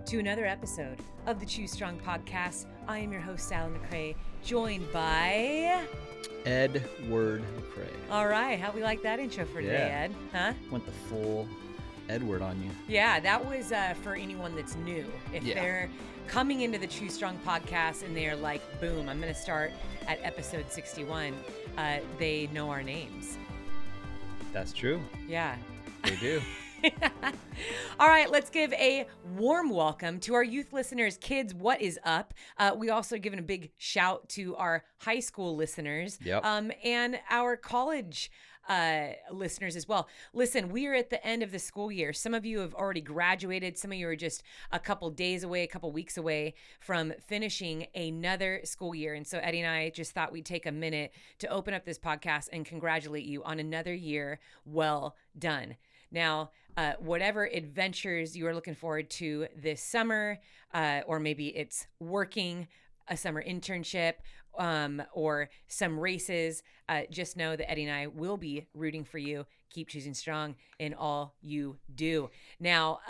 to another episode of the Choose Strong podcast. I am your host, Sally McCrae, joined by Edward McCrae. All right, how we like that intro for today, Ed? Huh? Went the full Edward on you. Yeah, that was for anyone that's new. If they're coming into the Choose Strong podcast and they're like, boom, I'm going to start at episode 61, they know our names. That's true. Yeah. They do. All right, let's give a warm welcome to our youth listeners. Kids, what is up? We also given a big shout to our high school listeners and our college listeners as well. Listen, we are at the end of the school year. Some of you have already graduated. Some of you are just a couple days away, a couple weeks away from finishing another school year. And so Eddie and I just thought we'd take a minute to open up this podcast and congratulate you on another year well done. Now, whatever adventures you are looking forward to this summer, or maybe it's working, a summer internship, or some races, just know that Eddie and I will be rooting for you. Keep choosing strong in all you do. Now,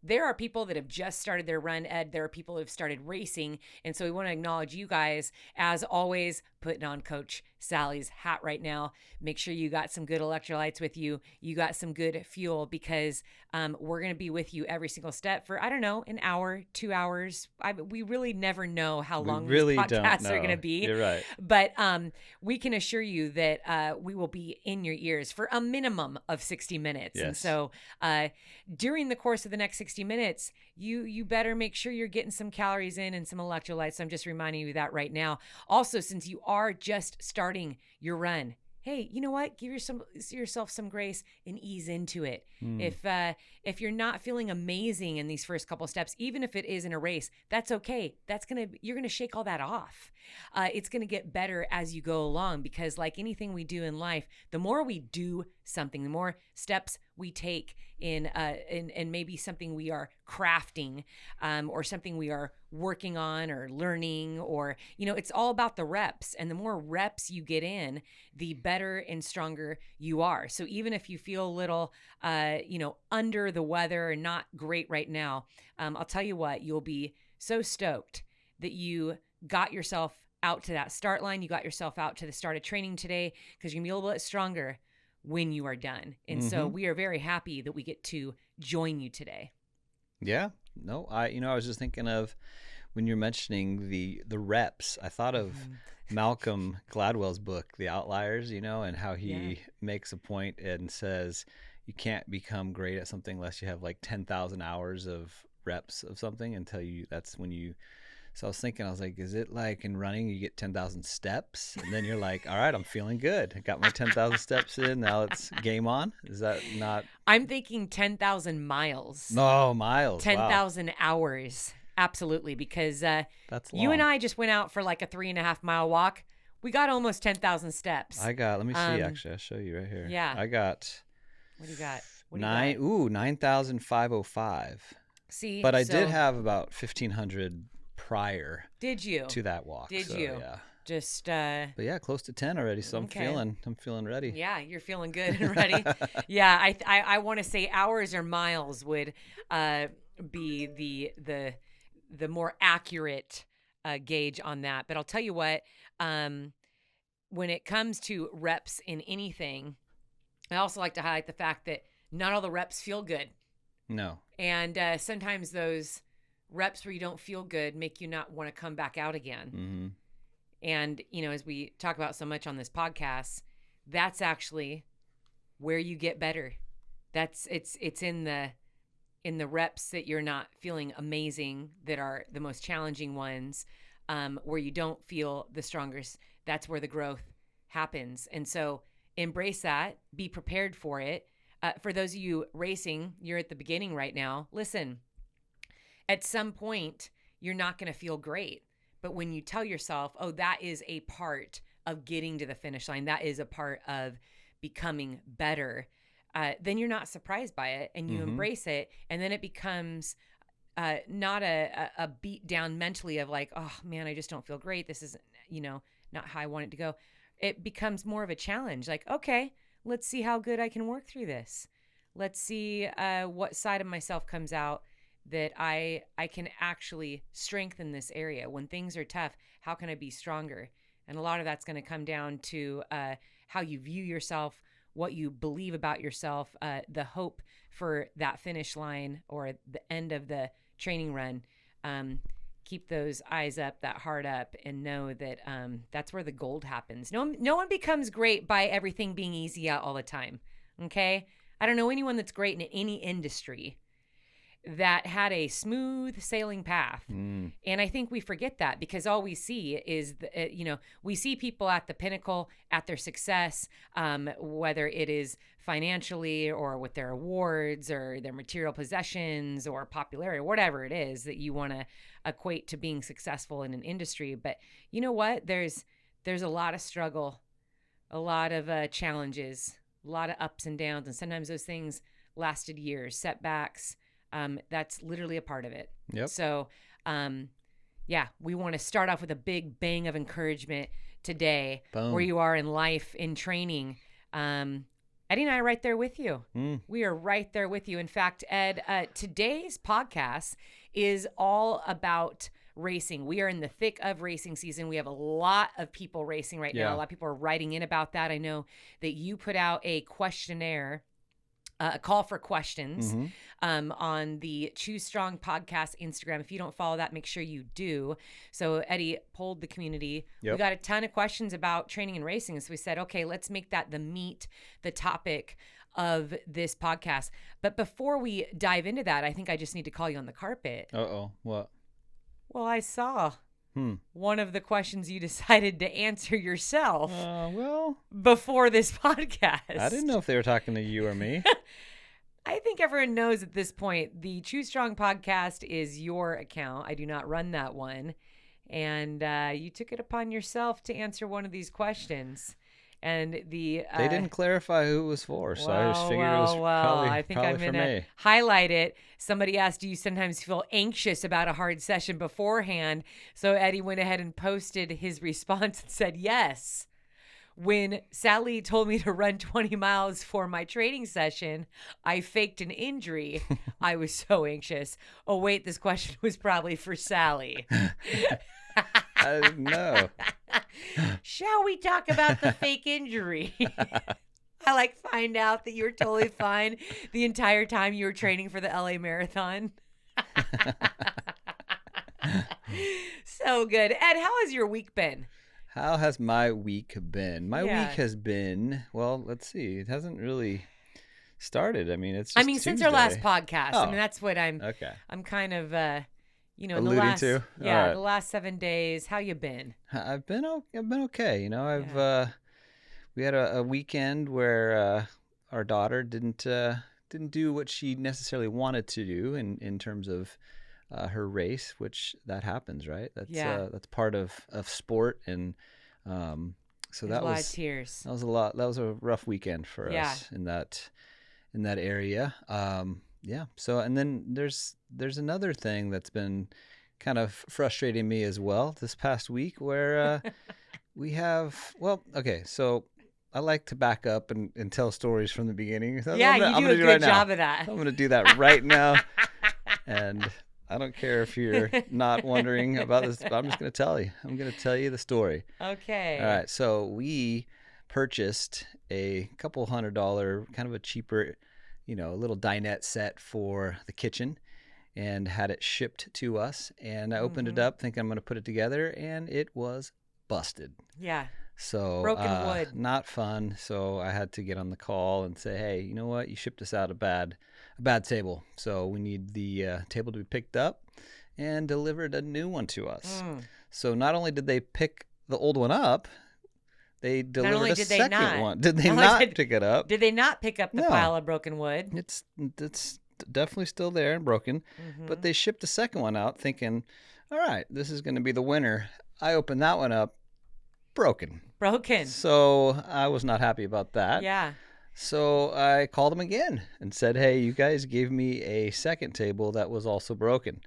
there are people that have just started their run, Ed. There are people who have started racing. And so we want to acknowledge you guys, as always, putting on Coach Sally's hat right now. Make sure you got some good electrolytes with you. You got some good fuel, because we're going to be with you every single step for, I don't know, an hour, 2 hours. We really never know how long these podcasts are going to be. You're right. But we can assure you that we will be in your ears for a minimum of 60 minutes. Yes. And so during the course of the next 60 minutes, you better make sure you're getting some calories in and some electrolytes. So I'm just reminding you that right now. Also, since you are just starting your run, hey, you know what? Give yourself some grace and ease into it. If you're not feeling amazing in these first couple steps, even if it is in a race, that's okay. You're gonna shake all that off. It's gonna get better as you go along, because like anything we do in life, the more we do something, the more steps we take in maybe something we are crafting, or something we are working on or learning, or, it's all about the reps. And the more reps you get in, the better and stronger you are. So even if you feel a little, under the weather and not great right now, I'll tell you what, you'll be so stoked that you got yourself out to that start line. You got yourself out to the start of training today, because you're gonna be a little bit stronger when you are done. And so we are very happy that we get to join you today. Yeah. No, I was just thinking of, when you're mentioning the reps, I thought of Malcolm Gladwell's book, The Outliers, and how he makes a point and says you can't become great at something unless you have like 10,000 hours of reps of something So I was thinking, I was like, is it like in running, you get 10,000 steps and then you're like, all right, I'm feeling good. I got my 10,000 steps in. Now it's game on. Is that not? I'm thinking 10,000 miles. No, miles. 10,000 hours. Absolutely. Because that's long. You and I just went out for like a 3.5 mile walk. We got almost 10,000 steps. Let me see, actually, I'll show you right here. Yeah. I got. What do you got? 9,505. See? But I did have about 1,500 prior. Did you? To that walk. Did you? Yeah. Just But yeah, close to 10 already, so okay. I'm feeling ready. Yeah, you're feeling good and ready. Yeah, I want to say hours or miles would be the more accurate gauge on that. But I'll tell you what, when it comes to reps in anything, I also like to highlight the fact that not all the reps feel good. No. And sometimes those reps where you don't feel good make you not want to come back out again. Mm-hmm. And, as we talk about so much on this podcast, that's actually where you get better. It's in the reps that you're not feeling amazing, that are the most challenging ones, where you don't feel the strongest. That's where the growth happens. And so embrace that, be prepared for it. For those of you racing, you're at the beginning right now. Listen, at some point, you're not going to feel great. But when you tell yourself, oh, that is a part of getting to the finish line, that is a part of becoming better, then you're not surprised by it, and you embrace it. And then it becomes not a beat down mentally of like, oh man, I just don't feel great. This isn't, not how I want it to go. It becomes more of a challenge. Like, okay, let's see how good I can work through this. Let's see what side of myself comes out that I can actually strengthen this area. When things are tough, how can I be stronger? And a lot of that's going to come down to how you view yourself, what you believe about yourself, the hope for that finish line or the end of the training run. Keep those eyes up, that heart up, and know that that's where the gold happens. No one becomes great by everything being easy out all the time, okay? I don't know anyone that's great in any industry that had a smooth sailing path. And I think we forget that because all we see is, we see people at the pinnacle, at their success, whether it is financially or with their awards or their material possessions or popularity or whatever it is that you want to equate to being successful in an industry. But you know what? There's a lot of struggle, a lot of challenges, a lot of ups and downs. And sometimes those things lasted years, setbacks. That's literally a part of it. Yep. So, we want to start off with a big bang of encouragement today. Boom. Where you are in life, in training. Eddie and I are right there with you. We are right there with you. In fact, Ed, today's podcast is all about racing. We are in the thick of racing season. We have a lot of people racing right now. A lot of people are writing in about that. I know that you put out a questionnaire, a call for questions on the Choose Strong podcast Instagram. If you don't follow that, make sure you do. So Eddie polled the community. Yep. We got a ton of questions about training and racing. So we said, okay, let's make that the topic of this podcast. But before we dive into that, I think I just need to call you on the carpet. Uh-oh. What? Well, I saw one of the questions you decided to answer yourself before this podcast. I didn't know if they were talking to you or me. I think everyone knows at this point, the Choose Strong podcast is your account. I do not run that one. And you took it upon yourself to answer one of these questions. And they didn't clarify who it was for, so I just figured it was probably I think I'm for going to me. highlight it. Somebody asked, do you sometimes feel anxious about a hard session beforehand? So Eddie went ahead and posted his response and said, yes. When Sally told me to run 20 miles for my training session, I faked an injury. I was so anxious. Oh, wait, this question was probably for Sally. I didn't know. Shall we talk about the fake injury? I find out that you were totally fine the entire time you were training for the LA Marathon. So good. Ed, how has your week been? How has my week been? My week has been, well, let's see. It hasn't really started. I mean, it's just since Tuesday. our last podcast. Oh. I mean, that's what I'm kind of in the last to. the last 7 days. How you been? I've been okay. We had a weekend where our daughter didn't do what she necessarily wanted to do in terms of her race, which that happens, right? That's part of sport, and so that was a lot of tears. That was a rough weekend for us in that area. So, and then there's another thing that's been kind of frustrating me as well this past week where so I like to back up and tell stories from the beginning. So you do a good job of that. I'm going to do that right now. And I don't care if you're not wondering about this, but I'm just going to tell you. I'm going to tell you the story. Okay. All right. So we purchased a couple $100, kind of a cheaper, little dinette set for the kitchen, and had it shipped to us. And I opened it up thinking I'm going to put it together, and it was busted. Yeah. So broken wood. Not fun. So I had to get on the call and say, hey, you know what? You shipped us out a bad table. So we need the table to be picked up and delivered a new one to us. So not only did they pick the old one up, they delivered a second one. Did they not pick it up? Did they not pick up the pile of broken wood? It's definitely still there and broken, but they shipped the second one out thinking, all right, this is going to be the winner. I opened that one up, broken. So I was not happy about that. Yeah. So I called them again and said, hey, you guys gave me a second table that was also broken.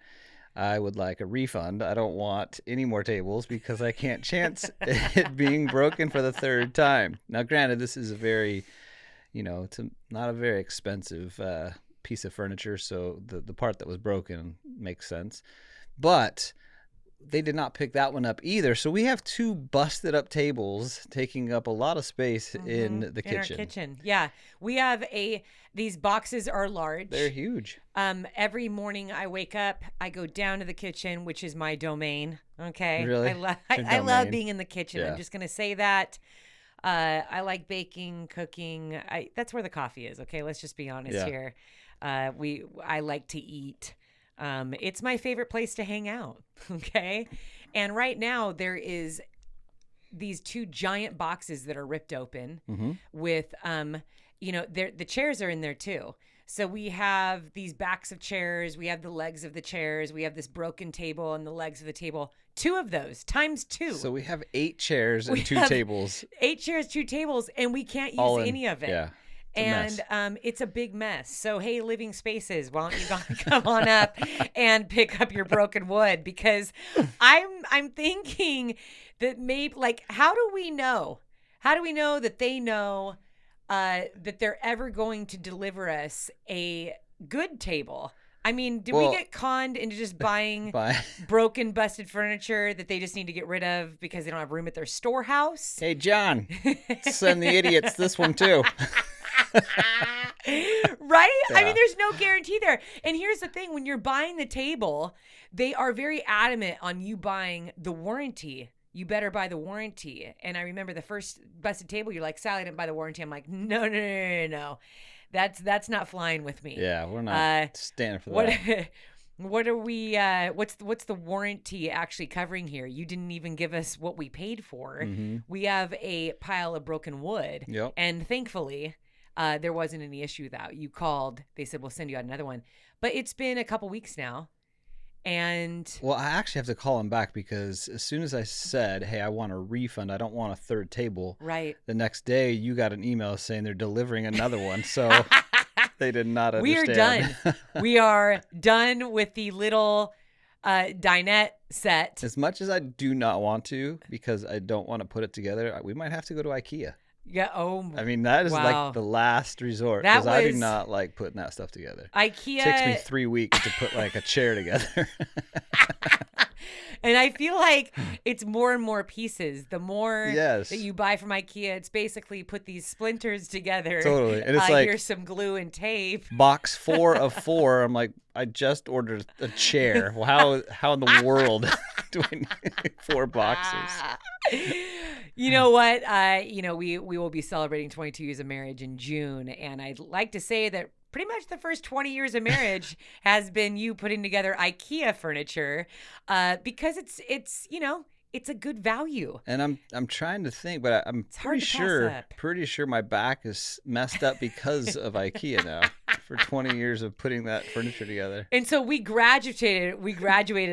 I would like a refund. I don't want any more tables because I can't chance it being broken for the third time. Now, granted, this is a very, it's not a very expensive piece of furniture, so the part that was broken makes sense. But they did not pick that one up either. So we have 2 busted up tables taking up a lot of space in the kitchen. In our kitchen. Yeah. We have these boxes are large. They're huge. Every morning I wake up, I go down to the kitchen, which is my domain. Okay. Really? I love being in the kitchen. Yeah. I'm just going to say that. I like baking, cooking. That's where the coffee is. Okay. Let's just be honest here. I like to eat. It's my favorite place to hang out. Okay. And right now there is these 2 giant boxes that are ripped open with, the chairs are in there too. So we have these backs of chairs. We have the legs of the chairs. We have this broken table and the legs of the table. 2 of those times 2. So we have 8 chairs and 2 tables. 8 chairs, 2 tables, and we can't use any of it. Yeah. It's a big mess. So, hey, Living Spaces, why don't you come on up and pick up your broken wood? Because I'm thinking that maybe, like, how do we know? How do we know that they know that they're ever going to deliver us a good table? I mean, did we get conned into just buying broken, busted furniture that they just need to get rid of because they don't have room at their storehouse? Hey, John, send the idiots this one too. Right? Yeah. I mean, there's no guarantee there. And here's the thing. When you're buying the table, they are very adamant on you buying the warranty. You better buy the warranty. And I remember the first busted table, you're like, Sally, I didn't buy the warranty. I'm like, no. That's not flying with me. Yeah, we're not standing for that. What are we, what's the warranty actually covering here? You didn't even give us what we paid for. We have a pile of broken wood. Yep. And thankfully, there wasn't any issue with that. You called, they said, we'll send you out another one. But it's been a couple weeks now. And well, I actually have to call him back because as soon as I said, hey, I want a refund, I don't want a third table. Right. The next day you got an email saying they're delivering another one. So they did not understand. We are done. We are done with the little dinette set. As much as I do not want to, because I don't want to put it together, we might have to go to IKEA. Yeah. Oh, I mean, that is like the last resort because I do not like putting that stuff together. IKEA. It takes me 3 weeks to put like a chair together. And I feel like it's more and more pieces. The more that you buy from IKEA, it's basically put these splinters together. Totally. And it's like, here's some glue and tape. Box 4 of 4. I'm like, I just ordered a chair. Well, how in the world do I need 4 boxes? You know what? We will be celebrating 22 years of marriage in June. And I'd like to say that pretty much the first 20 years of marriage has been you putting together IKEA furniture because it's a good value. And I'm trying to think, but I'm pretty sure my back is messed up because of IKEA now for 20 years of putting that furniture together. And so we graduated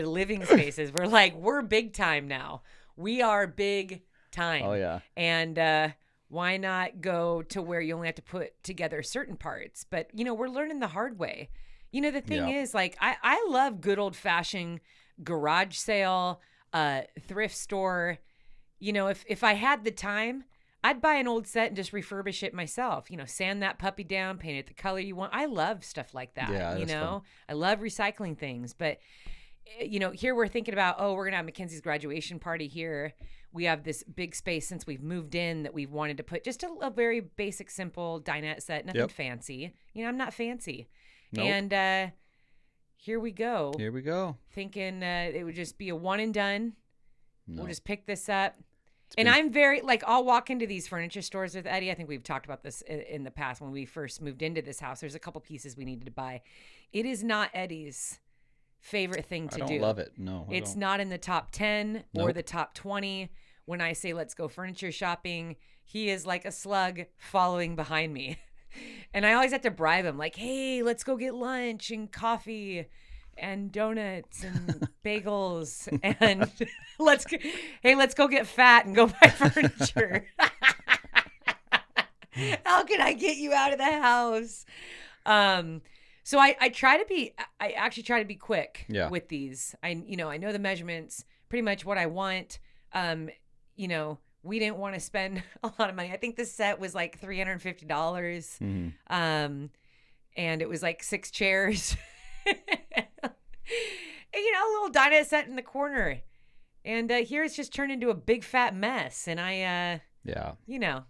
Living Spaces. We're big time now. We are big time. Oh yeah. And why not go to where you only have to put together certain parts? But, we're learning the hard way. The thing is, like, I love good old-fashioned garage sale, thrift store. If I had the time, I'd buy an old set and just refurbish it myself. Sand that puppy down, paint it the color you want. I love stuff like that. Yeah, that's fun. I love recycling things. But, here we're thinking about, we're going to have Mackenzie's graduation party here. We have this big space since we've moved in that we've wanted to put just a very basic, simple dinette set, nothing fancy. I'm not fancy. Nope. And here we go. Here we go. Thinking it would just be a one and done. No. We'll just pick this up. I'm very, I'll walk into these furniture stores with Eddie. I think we've talked about this in the past when we first moved into this house. There's a couple pieces we needed to buy. It is not Eddie's favorite thing to do. I don't love it. No, it's not in the top 10 or the top 20. When I say let's go furniture shopping, he is like a slug following behind me. And I always have to bribe him, like, hey, let's go get lunch and coffee and donuts and bagels and let's go get fat and go buy furniture. How can I get you out of the house? So I actually try to be quick with these. I know the measurements, pretty much what I want. We didn't want to spend a lot of money. I think this set was like $350. and it was like 6 chairs. You know, a little dinette set in the corner. And here it's just turned into a big fat mess. And I, you know.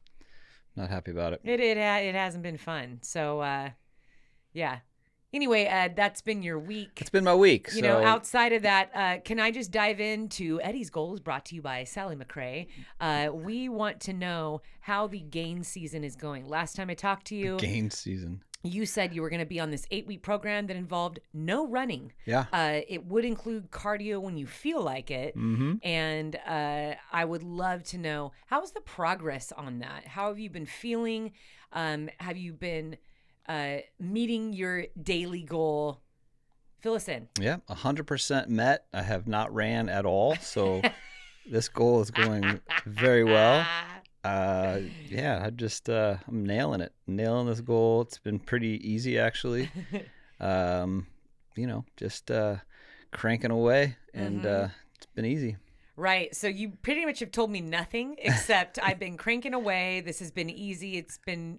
Not happy about it. It hasn't been fun. So, yeah. Anyway, Ed, that's been your week. It's been my week. You know, outside of that, can I just dive into Eddie's Goals, brought to you by Sally McRae? We want to know how the gain season is going. Last time I talked to you. Gain season. You said you were going to be on this 8-week program that involved no running. Yeah. It would include cardio when you feel like it. Mm-hmm. And I would love to know, how's the progress on that? How have you been feeling? Have you been meeting your daily goal? Fill us in. Yeah, 100% met. I have not ran at all. So this goal is going very well. Yeah, I'm nailing it. Nailing this goal. It's been pretty easy, actually. You know, just cranking away, and it's been easy. Right. So you pretty much have told me nothing except I've been cranking away. This has been easy.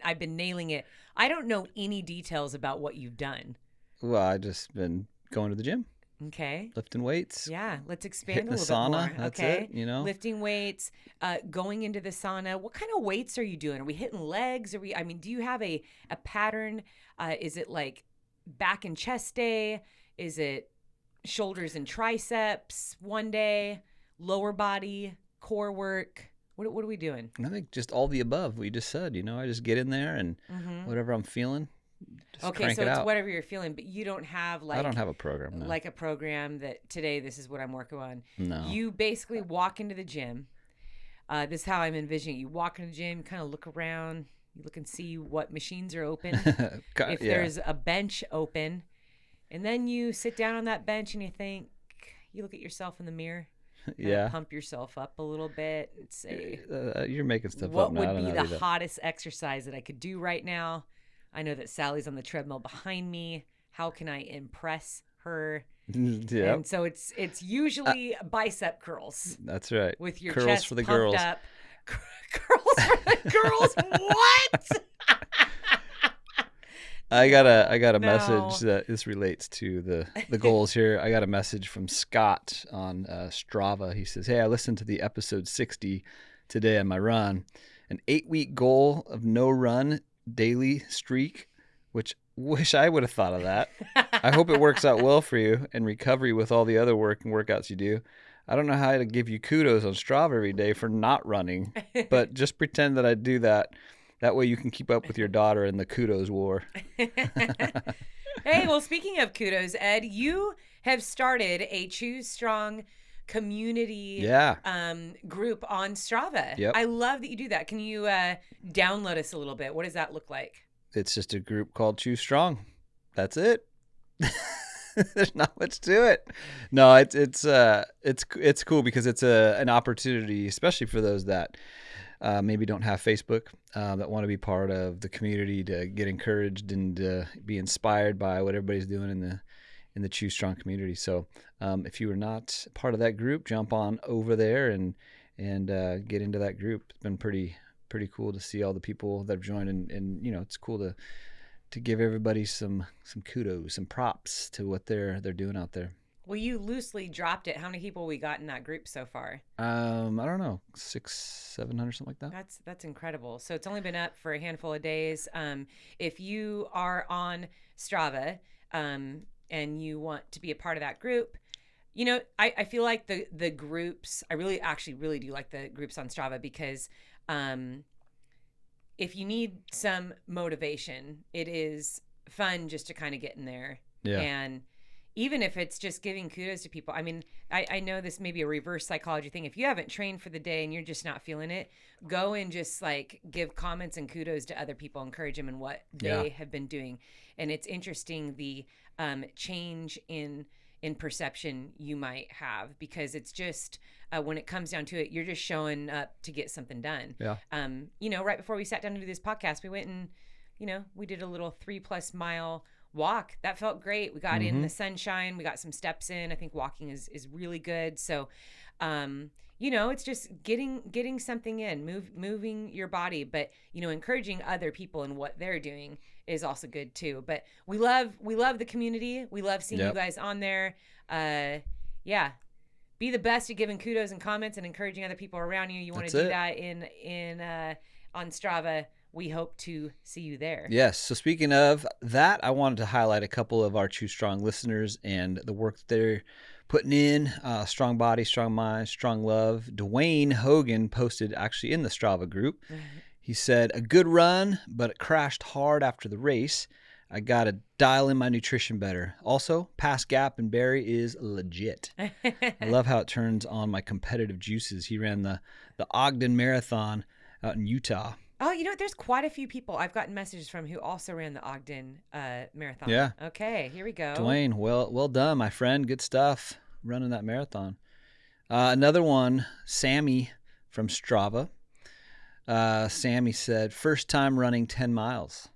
I've been nailing it. I don't know any details about what you've done. Well, I just been going to the gym. Okay. Lifting weights. Yeah. Let's expand Hitting a little the sauna. bit more. That's okay. it, you know. Lifting weights, going into the sauna. What kind of weights are you doing? Are we hitting legs? Do you have a pattern? Is it like back and chest day? Is it shoulders and triceps one day? Lower body, core work? What are we doing? I think just all the above. We just said, you know, I just get in there and whatever I'm feeling, just crank it out. It's whatever you're feeling, but you don't have I don't have a program. No. Like a program that today this is what I'm working on. No. You basically walk into the gym. This is how I'm envisioning it. You walk into the gym, kind of look around, you look and see what machines are open. If there's a bench open, and then you sit down on that bench and you look at yourself in the mirror. Yeah. Pump yourself up a little bit and say, you're making stuff what up now. would be the hottest exercise that I could do right now? I know that Sally's on the treadmill behind me. How can I impress her? Yeah. And so it's usually bicep curls. That's right. With your curls chest for the pumped girls. up. Curls for the girls. What? I got a message that this relates to the goals here. I got a message from Scott on Strava. He says, "Hey, I listened to the episode 60 today on my run. An 8-week goal of no run daily streak, which wish I would have thought of that. I hope it works out well for you and recovery with all the other work and workouts you do. I don't know how to give you kudos on Strava every day for not running, but just pretend that I do that. That way you can keep up with your daughter in the kudos war." Hey, well, speaking of kudos, Ed, you have started a Choose Strong community group on Strava. Yep. I love that you do that. Can you download us a little bit? What does that look like? It's just a group called Choose Strong. That's it. There's not much to it. No, it's cool because it's an opportunity, especially for those that maybe don't have Facebook, that want to be part of the community, to get encouraged and be inspired by what everybody's doing in the Choose Strong community. So if you are not part of that group, jump on over there and get into that group. It's been pretty cool to see all the people that have joined, and you know, it's cool to give everybody some kudos, some props to what they're doing out there. Well, you loosely dropped it. How many people we got in that group so far? I don't know, 600-700, something like that. That's incredible. So it's only been up for a handful of days. If you are on Strava and you want to be a part of that group, you know, I feel like the groups, I really do like the groups on Strava because if you need some motivation, it is fun just to kind of get in there. Yeah. And even if it's just giving kudos to people. I mean, I know this may be a reverse psychology thing. If you haven't trained for the day and you're just not feeling it, go and just like give comments and kudos to other people, encourage them in what they have been doing. And it's interesting the change in perception you might have, because it's just when it comes down to it, you're just showing up to get something done. Yeah. You know, right before we sat down to do this podcast, we went and, you know, we did a little 3+ mile walk. That felt great. We got in the sunshine. We got some steps in. I think walking is really good. So, it's just getting something in, moving your body, but encouraging other people in what they're doing is also good too. But we love the community. We love seeing you guys on there. Yeah. Be the best at giving kudos and comments and encouraging other people around you. You want to do that in on Strava. We hope to see you there. Yes. So speaking of that, I wanted to highlight a couple of our Choose Strong listeners and the work that they're putting in. Strong body, strong mind, strong love. Dwayne Hogan posted actually in the Strava group. He said, a good run, but it crashed hard after the race. I got to dial in my nutrition better. Also, past Gap and Berry is legit. I love how it turns on my competitive juices. He ran the Ogden Marathon out in Utah. Oh, there's quite a few people I've gotten messages from who also ran the Ogden Marathon. Yeah. Okay, here we go. Dwayne, well done, my friend. Good stuff running that marathon. Another one, Sammy from Strava. Sammy said, first time running 10 miles.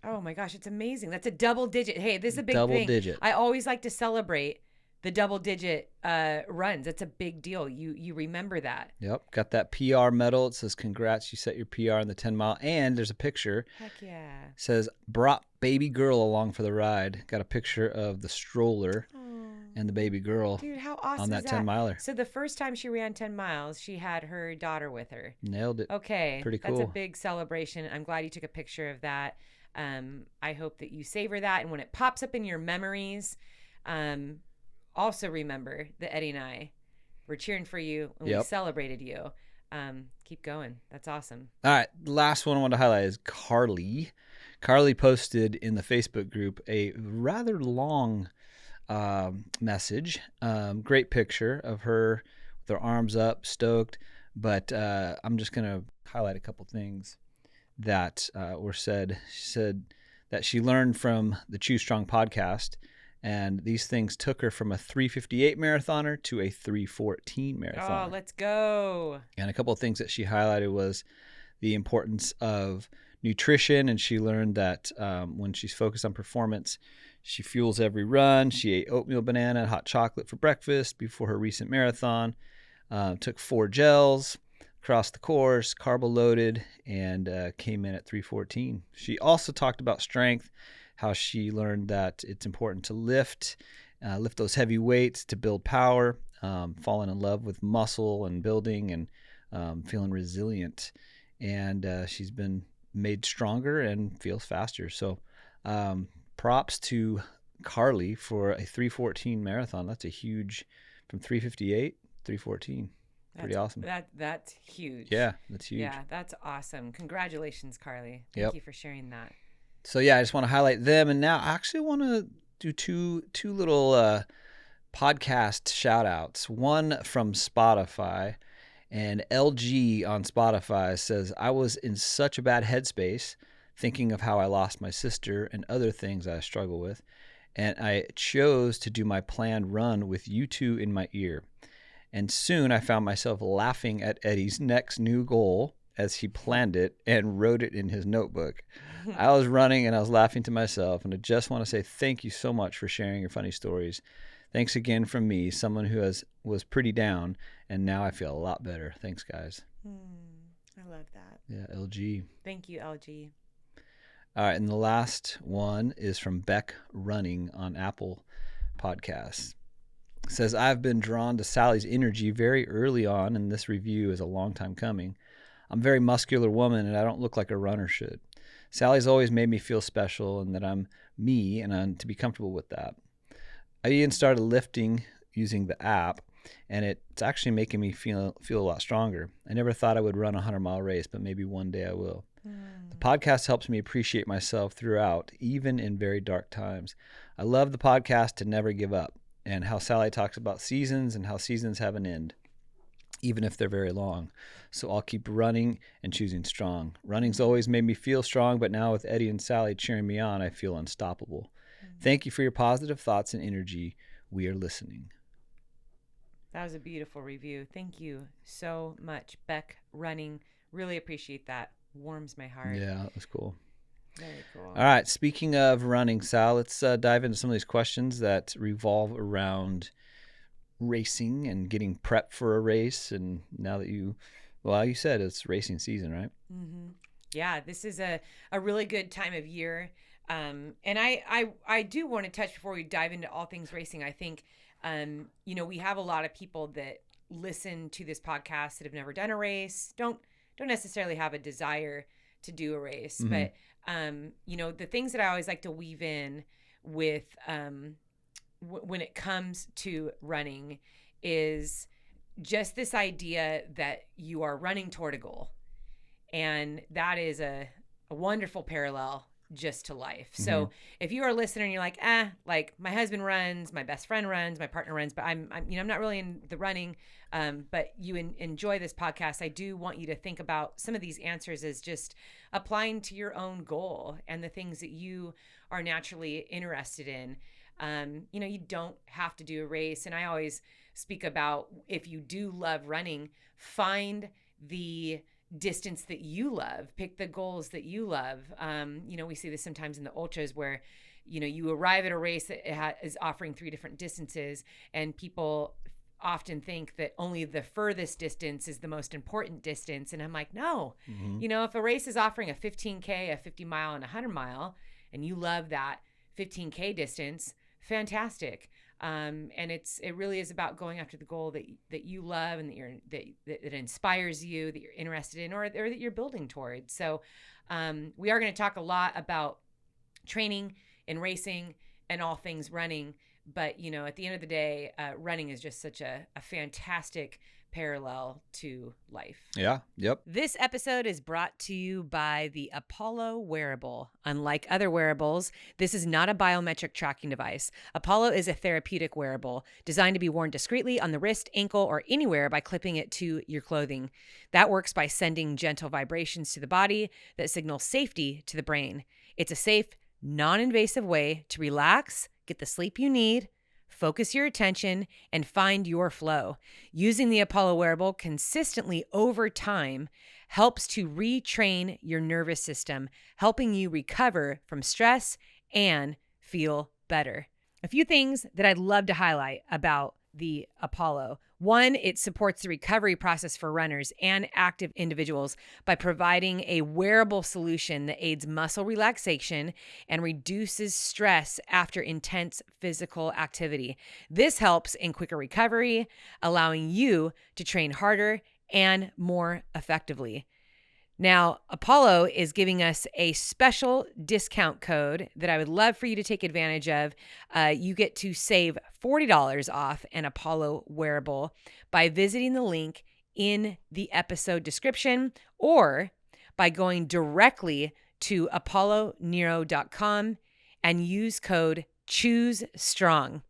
Oh my gosh, it's amazing. That's a double digit. Hey, this is a big double thing. Digit. I always like to celebrate the double digit runs. That's a big deal. You remember that. Yep. Got that PR medal. It says, congrats, you set your PR in the 10 mile. And there's a picture. Heck yeah. It says, brought baby girl along for the ride. Got a picture of the stroller and the baby girl. Dude, how awesome on that is 10 miler. So the first time she ran 10 miles, she had her daughter with her. Nailed it. Okay. Pretty cool. That's a big celebration. I'm glad you took a picture of that. I hope that you savor that. And when it pops up in your memories, also remember that Eddie and I were cheering for you and we celebrated you. Keep going. That's awesome. All right. The last one I want to highlight is Carly. Carly posted in the Facebook group a rather long message. Great picture of her with her arms up, stoked. But I'm just going to highlight a couple things that were said. She said that she learned from the Choose Strong podcast, and these things took her from a 3:58 marathoner to a 3:14 marathoner. Oh, let's go. And a couple of things that she highlighted was the importance of nutrition, and she learned that when she's focused on performance, she fuels every run. She ate oatmeal, banana, and hot chocolate for breakfast before her recent marathon. Took 4 gels across the course, carbo loaded, and came in at 3:14. She also talked about strength, how she learned that it's important to lift those heavy weights to build power, falling in love with muscle and building and feeling resilient. And she's been made stronger and feels faster. So props to Carly for a 3:14 marathon. That's a huge, from 3:58, 3:14. Pretty awesome. That's huge. Yeah, that's huge. Yeah, that's awesome. Congratulations, Carly. Thank you for sharing that. So yeah, I just want to highlight them. And now I actually want to do two little podcast shout outs. One from Spotify, and LG on Spotify says, I was in such a bad headspace thinking of how I lost my sister and other things I struggle with. And I chose to do my planned run with you two in my ear. And soon I found myself laughing at Eddie's next new goal as he planned it and wrote it in his notebook. I was running and I was laughing to myself. And I just want to say thank you so much for sharing your funny stories. Thanks again from me, someone who was pretty down, and now I feel a lot better. Thanks, guys. I love that. Yeah, LG. Thank you, LG. All right, and the last one is from Beck Running on Apple Podcasts. It says, I've been drawn to Sally's energy very early on, and this review is a long time coming. I'm a very muscular woman, and I don't look like a runner should. Sally's always made me feel special and that I'm me, and I'm to be comfortable with that. I even started lifting using the app, and it's actually making me feel a lot stronger. I never thought I would run a 100-mile race, but maybe one day I will. The podcast helps me appreciate myself throughout, even in very dark times. I love the podcast to never give up, and how Sally talks about seasons and how seasons have an end, even if they're very long. So I'll keep running and choosing strong. Running's always made me feel strong, but now with Eddie and Sally cheering me on, I feel unstoppable. Thank you for your positive thoughts and energy. We are listening. That was a beautiful review. Thank you so much, Beck Running. Really appreciate that. Warms my heart. Yeah, that was cool. Very cool. All right. Speaking of running, Sal, let's dive into some of these questions that revolve around racing and getting prepped for a race. And now that you said it's racing season, right? Mm-hmm. Yeah, this is a really good time of year. And I do want to touch before we dive into all things racing. I think, we have a lot of people that listen to this podcast that have never done a race, don't necessarily have a desire to do a race. Mm-hmm. But, the things that I always like to weave in with when it comes to running is just this idea that you are running toward a goal. And that is a wonderful parallel just to life. Mm-hmm. So if you are a listener and you're like, like my husband runs, my best friend runs, my partner runs, but I'm not really in the running, but you enjoy this podcast, I do want you to think about some of these answers as just applying to your own goal and the things that you are naturally interested in. You don't have to do a race. And I always speak about, if you do love running, find the distance that you love, pick the goals that you love. We see this sometimes in the ultras where, you arrive at a race that is offering 3 different distances, and people often think that only the furthest distance is the most important distance. And I'm like, no, if a race is offering a 15K, a 50 mile, and a 100 mile, and you love that 15K distance, fantastic. And it really is about going after the goal that you love and that inspires you, that you're interested in, or that you're building towards. So we are going to talk a lot about training and racing and all things running. But, at the end of the day, running is just such a fantastic parallel to life. Yeah. Yep. This episode is brought to you by the Apollo wearable. Unlike other wearables, this is not a biometric tracking device. Apollo is a therapeutic wearable designed to be worn discreetly on the wrist, ankle, or anywhere by clipping it to your clothing. That works by sending gentle vibrations to the body that signal safety to the brain. It's a safe, non-invasive way to relax, get the sleep you need, focus your attention, and find your flow. Using the Apollo wearable consistently over time helps to retrain your nervous system, helping you recover from stress and feel better. A few things that I'd love to highlight about the Apollo. 1, it supports the recovery process for runners and active individuals by providing a wearable solution that aids muscle relaxation and reduces stress after intense physical activity. This helps in quicker recovery, allowing you to train harder and more effectively. Now, Apollo is giving us a special discount code that I would love for you to take advantage of. You get to save $40 off an Apollo wearable by visiting the link in the episode description or by going directly to apollonero.com and use code CHOOSESTRONG.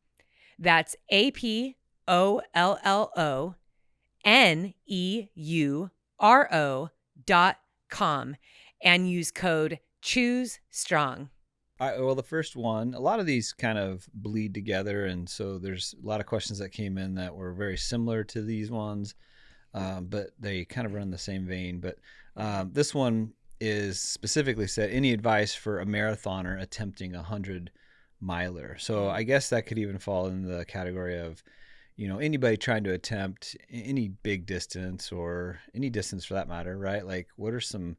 That's APOLLONEURO.com and use code CHOOSESTRONG. All right, well, the first one, a lot of these kind of bleed together, and so there's a lot of questions that came in that were very similar to these ones, but they kind of run the same vein. But this one is specifically said, any advice for a marathoner attempting a 100-miler? So I guess that could even fall in the category of, anybody trying to attempt any big distance or any distance for that matter, right? Like, what are some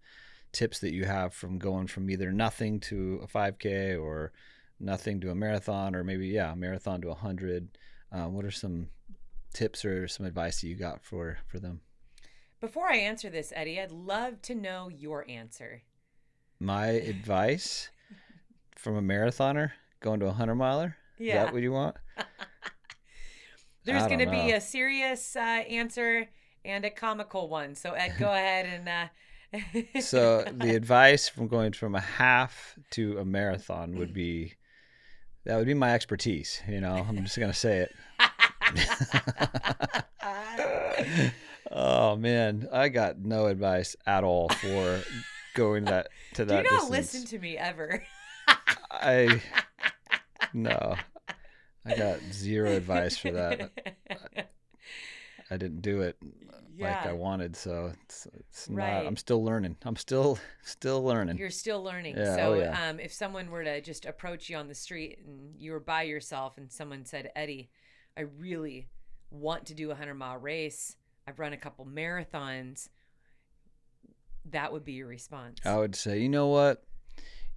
tips that you have from going from either nothing to a 5K or nothing to a marathon, or maybe, a marathon to 100? What are some tips or some advice that you got for them? Before I answer this, Eddie, I'd love to know your answer. My advice from a marathoner going to a 100-miler? Yeah. Is that what you want? There's going to be a serious answer and a comical one. So, Ed, go ahead and... So the advice from going from a half to a marathon would be my expertise. I'm just going to say it. Oh man, I got no advice at all for going to that distance. Do not listen to me ever. No, I got zero advice for that. I didn't do it like I wanted, so it's right. not. I'm still learning. I'm still learning. You're still learning. Yeah, so, if someone were to just approach you on the street and you were by yourself and someone said, "Eddie, I really want to do a 100-mile race, I've run a couple marathons, that would be your response. I would say, you know what?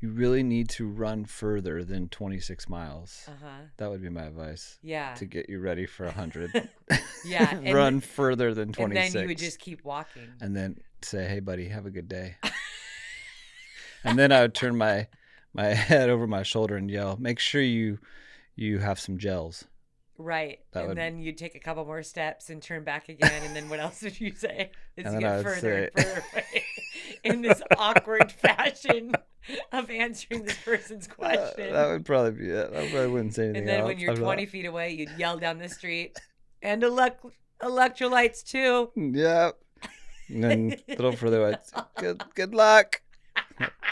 You really need to run further than 26 miles. That would be my advice. Yeah. To get you ready for 100. Yeah. Run further than 26. And then you would just keep walking. And then say, hey, buddy, have a good day. And then I would turn my head over my shoulder and yell, make sure you have some gels. Right. Then you'd take a couple more steps and turn back again. And then what else would you say? As you get further and further away in this awkward fashion of answering this person's question. That would probably be it. I probably wouldn't say anything else. And then when you're 20 feet away, you'd yell down the street, and electrolytes too. Yep. And then a little further away, good luck.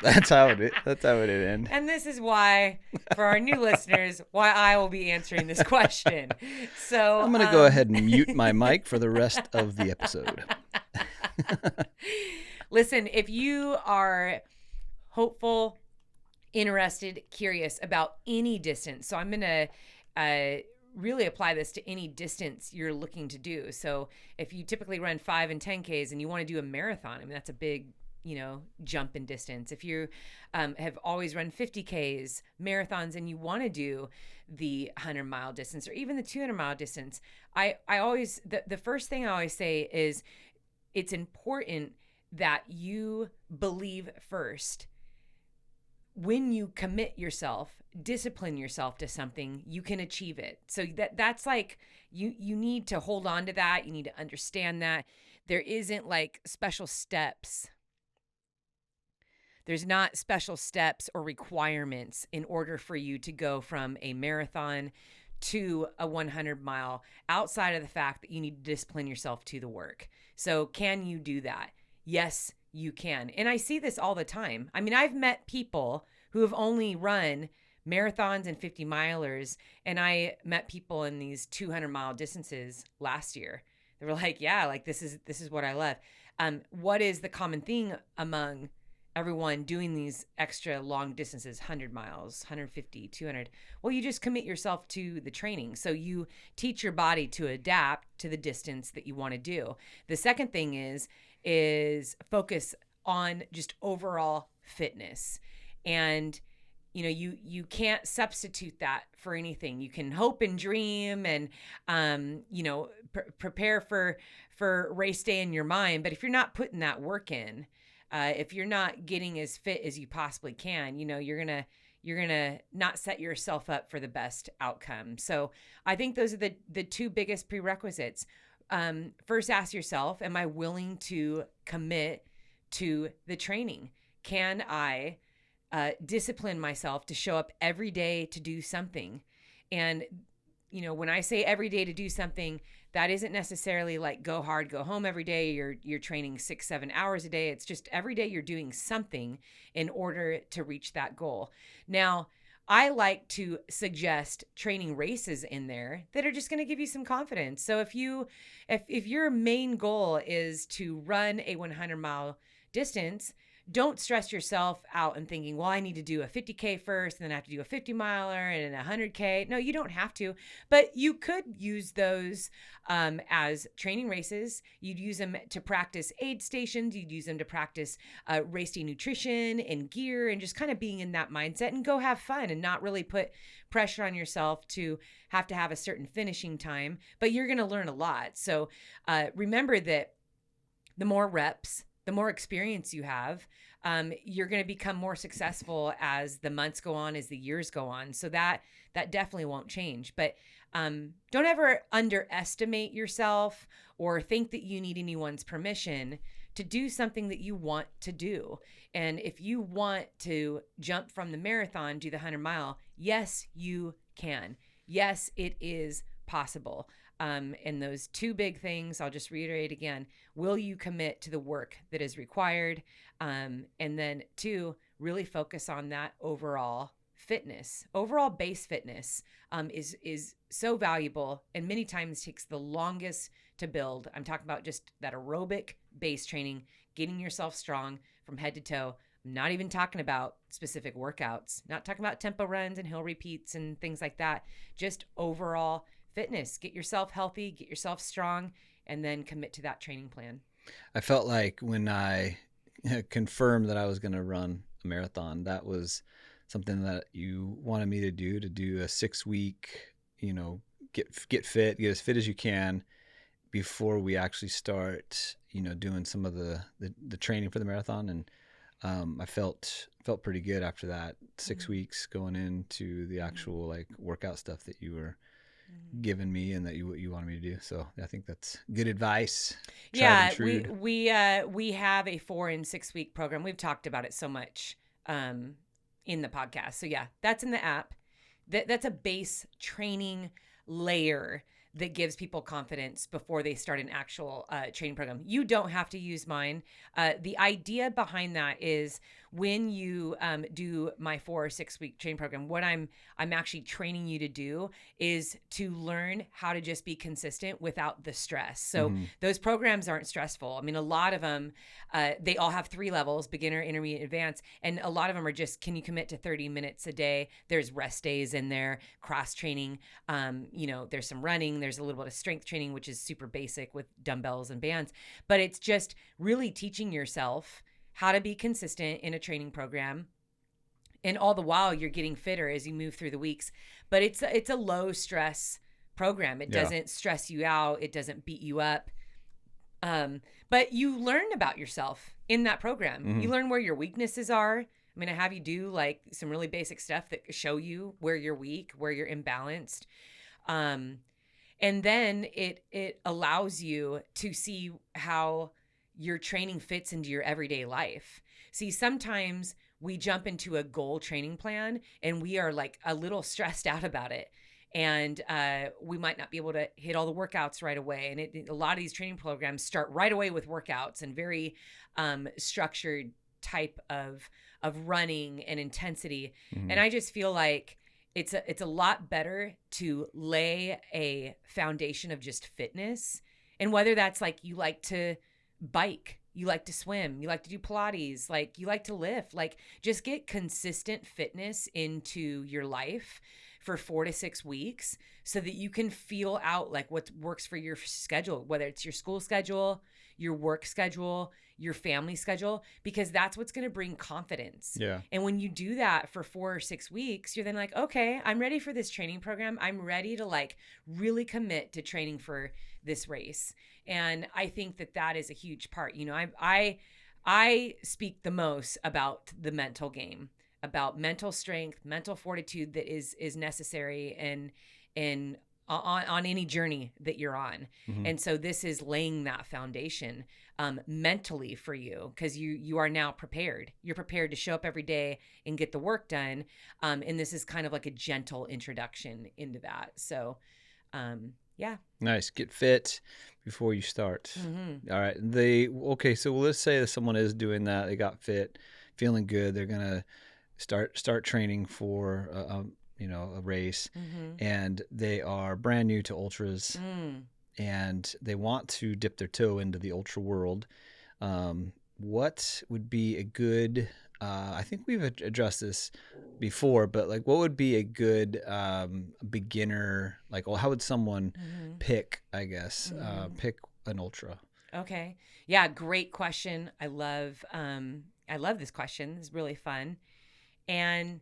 That's how it would end. And this is why, for our new listeners, why I will be answering this question. So I'm going to go ahead and mute my mic for the rest of the episode. Listen, if you are hopeful, interested, curious about any distance, so I'm going to really apply this to any distance you're looking to do. So if you typically run 5 and 10Ks and you want to do a marathon, I mean, that's a big jump in distance. If you have always run 50Ks, marathons, and you want to do the 100-mile distance or even the 200-mile distance, I always, the first thing I always say is it's important that you believe first. When you commit yourself, discipline yourself to something, you can achieve it. So that's like, you need to hold on to that. You need to understand that there isn't like special steps. There's not special steps or requirements in order for you to go from a marathon to a 100-mile outside of the fact that you need to discipline yourself to the work. So can you do that? Yes, you can. And I see this all the time. I mean, I've met people who have only run marathons and 50-milers, and I met people in these 200-mile distances last year. They were like, yeah, like this is what I love. What is the common thing among everyone doing these extra long distances, 100 miles, 150, 200? Well, you just commit yourself to the training. So you teach your body to adapt to the distance that you want to do. The second thing is focus on just overall fitness. And you can't substitute that for anything. You can hope and dream and prepare for race day in your mind, but if you're not putting that work in, if you're not getting as fit as you possibly can, you're gonna not set yourself up for the best outcome. So I think those are the two biggest prerequisites. First, ask yourself, am I willing to commit to the training? Can I discipline myself to show up every day to do something? And when I say every day to do something, that isn't necessarily like go hard, go home every day. You're training 6-7 hours a day. It's just every day you're doing something in order to reach that goal. Now, I like to suggest training races in there that are just going to give you some confidence. So if your main goal is to run a 100-mile distance, don't stress yourself out and thinking, well, I need to do a 50K first, and then I have to do a 50-miler and a 100K. No, you don't have to, but you could use those as training races. You'd use them to practice aid stations. You'd use them to practice race day nutrition and gear and just kind of being in that mindset and go have fun and not really put pressure on yourself to have a certain finishing time, but you're going to learn a lot. So remember that the more reps, the more experience you have, you're going to become more successful as the months go on, as the years go on. So that definitely won't change. But don't ever underestimate yourself or think that you need anyone's permission to do something that you want to do. And if you want to jump from the marathon to the 100-mile, yes, you can. Yes, it is possible. And those two big things, I'll just reiterate again, will you commit to the work that is required? And then 2, really focus on that overall fitness. Overall base fitness is so valuable and many times takes the longest to build. I'm talking about just that aerobic base training, getting yourself strong from head to toe. I'm not even talking about specific workouts, not talking about tempo runs and hill repeats and things like that, just overall fitness. Get yourself healthy, get yourself strong, and then commit to that training plan. I felt like when I confirmed that I was going to run a marathon, that was something that you wanted me to do a 6-week, get fit, get as fit as you can before we actually start, doing some of the training for the marathon. And I felt pretty good after that 6 weeks going into the actual like workout stuff that you were giving me and that you wanted me to do. So I think that's good advice. Yeah, we have a 4 and 6 week program. We've talked about it so much in the podcast. So yeah, that's in the app. That's a base training layer that gives people confidence before they start an actual training program. You don't have to use mine. The idea behind that is when you do my 4 or 6 week training program, what I'm actually training you to do is to learn how to just be consistent without the stress. So those programs aren't stressful. I mean, a lot of them, they all have 3 levels, beginner, intermediate, advanced. And a lot of them are just, can you commit to 30 minutes a day? There's rest days in there, cross training. There's some running. There's a little bit of strength training, which is super basic with dumbbells and bands. But it's just really teaching yourself how to be consistent in a training program. And all the while you're getting fitter as you move through the weeks. But it's a low stress program. It doesn't stress you out. It doesn't beat you up. But you learn about yourself in that program. You learn where your weaknesses are. I mean, I have you do like some really basic stuff that show you where you're weak, where you're imbalanced. And then it allows you to see how your training fits into your everyday life. See, sometimes we jump into a goal training plan and we are like a little stressed out about it. And we might not be able to hit all the workouts right away. And a lot of these training programs start right away with workouts and very structured type of running and intensity. And I just feel like it's a lot better to lay a foundation of just fitness. And whether that's like you like to bike, you like to swim, you like to do Pilates, like you like to lift, like just get consistent fitness into your life for 4 to 6 weeks so that you can feel out like what works for your schedule, whether it's your school schedule, your work schedule, your family schedule, because that's what's going to bring confidence. Yeah. And when you do that for 4 or 6 weeks, you're then like, okay, I'm ready for this training program. I'm ready to like really commit to training for this race. And I think that is a huge part. I speak the most about the mental game, about mental strength, mental fortitude that is necessary and on any journey that you're on. And so this is laying that foundation mentally for you, because you are now prepared. You're prepared to show up every day and get the work done. And this is kind of like a gentle introduction into that. So yeah. Nice. Get fit before you start. All right. So let's say that someone is doing that. They got fit, feeling good. They're going to start training for a race, and they are brand new to ultras, and they want to dip their toe into the ultra world. What would be a good, I think we've addressed this before, but like what would be a good beginner, like, well, how would someone pick, I guess, pick an ultra? Okay. Yeah. Great question. I love this question. It's really fun. And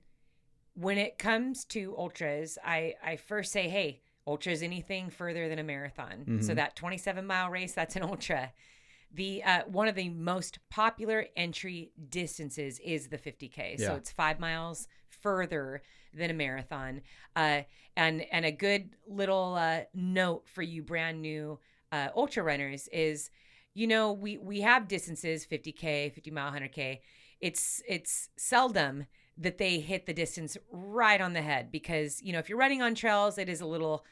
when it comes to ultras, I first say, hey, ultra is anything further than a marathon. So that 27-mile race, that's an ultra. The one of the most popular entry distances is the 50K. So it's 5 miles further than a marathon. And a good little note for you brand new ultra runners is, we have distances, 50K, 50 mile, 100K. It's seldom that they hit the distance right on the head, because, if you're running on trails, it is a little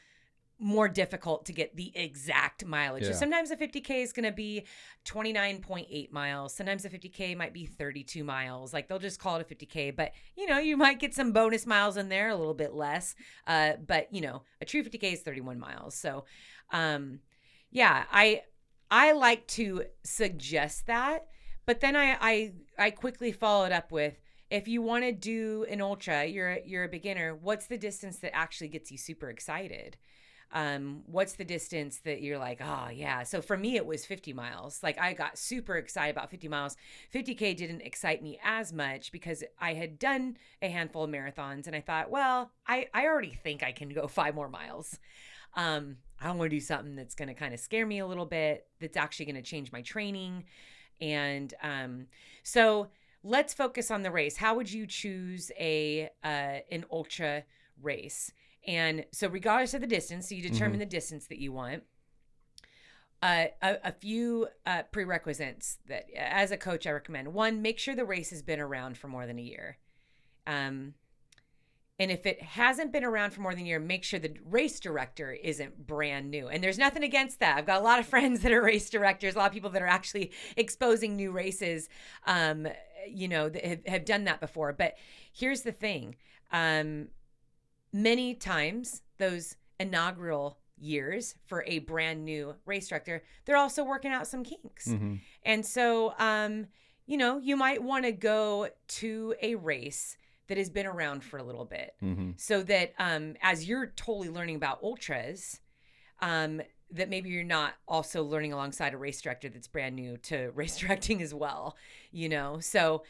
more difficult to get the exact mileage. So sometimes the 50K is going to be 29.8 miles. Sometimes the 50K might be 32 miles. Like they'll just call it a 50K, but you might get some bonus miles in there, a little bit less. But a true 50K is 31 miles. So, I like to suggest that, but then I quickly followed up with, if you want to do an ultra, you're a beginner, what's the distance that actually gets you super excited? What's the distance that you're like, oh yeah. So for me, it was 50 miles. Like I got super excited about 50 miles. 50K didn't excite me as much because I had done a handful of marathons and I thought, well, I already think I can go 5 more miles. I want to do something that's going to kind of scare me a little bit, that's actually going to change my training. And so let's focus on the race. How would you choose an ultra race? And so regardless of the distance, so you determine the distance that you want. A few prerequisites that as a coach I recommend. One, make sure the race has been around for more than a year. And if it hasn't been around for more than a year, make sure the race director isn't brand new. And there's nothing against that. I've got a lot of friends that are race directors, a lot of people that are actually exposing new races, that have done that before. But here's the thing. Many times those inaugural years for a brand new race director, they're also working out some kinks. And so, you might want to go to a race that has been around for a little bit so that as you're totally learning about ultras, that maybe you're not also learning alongside a race director that's brand new to race directing as well, So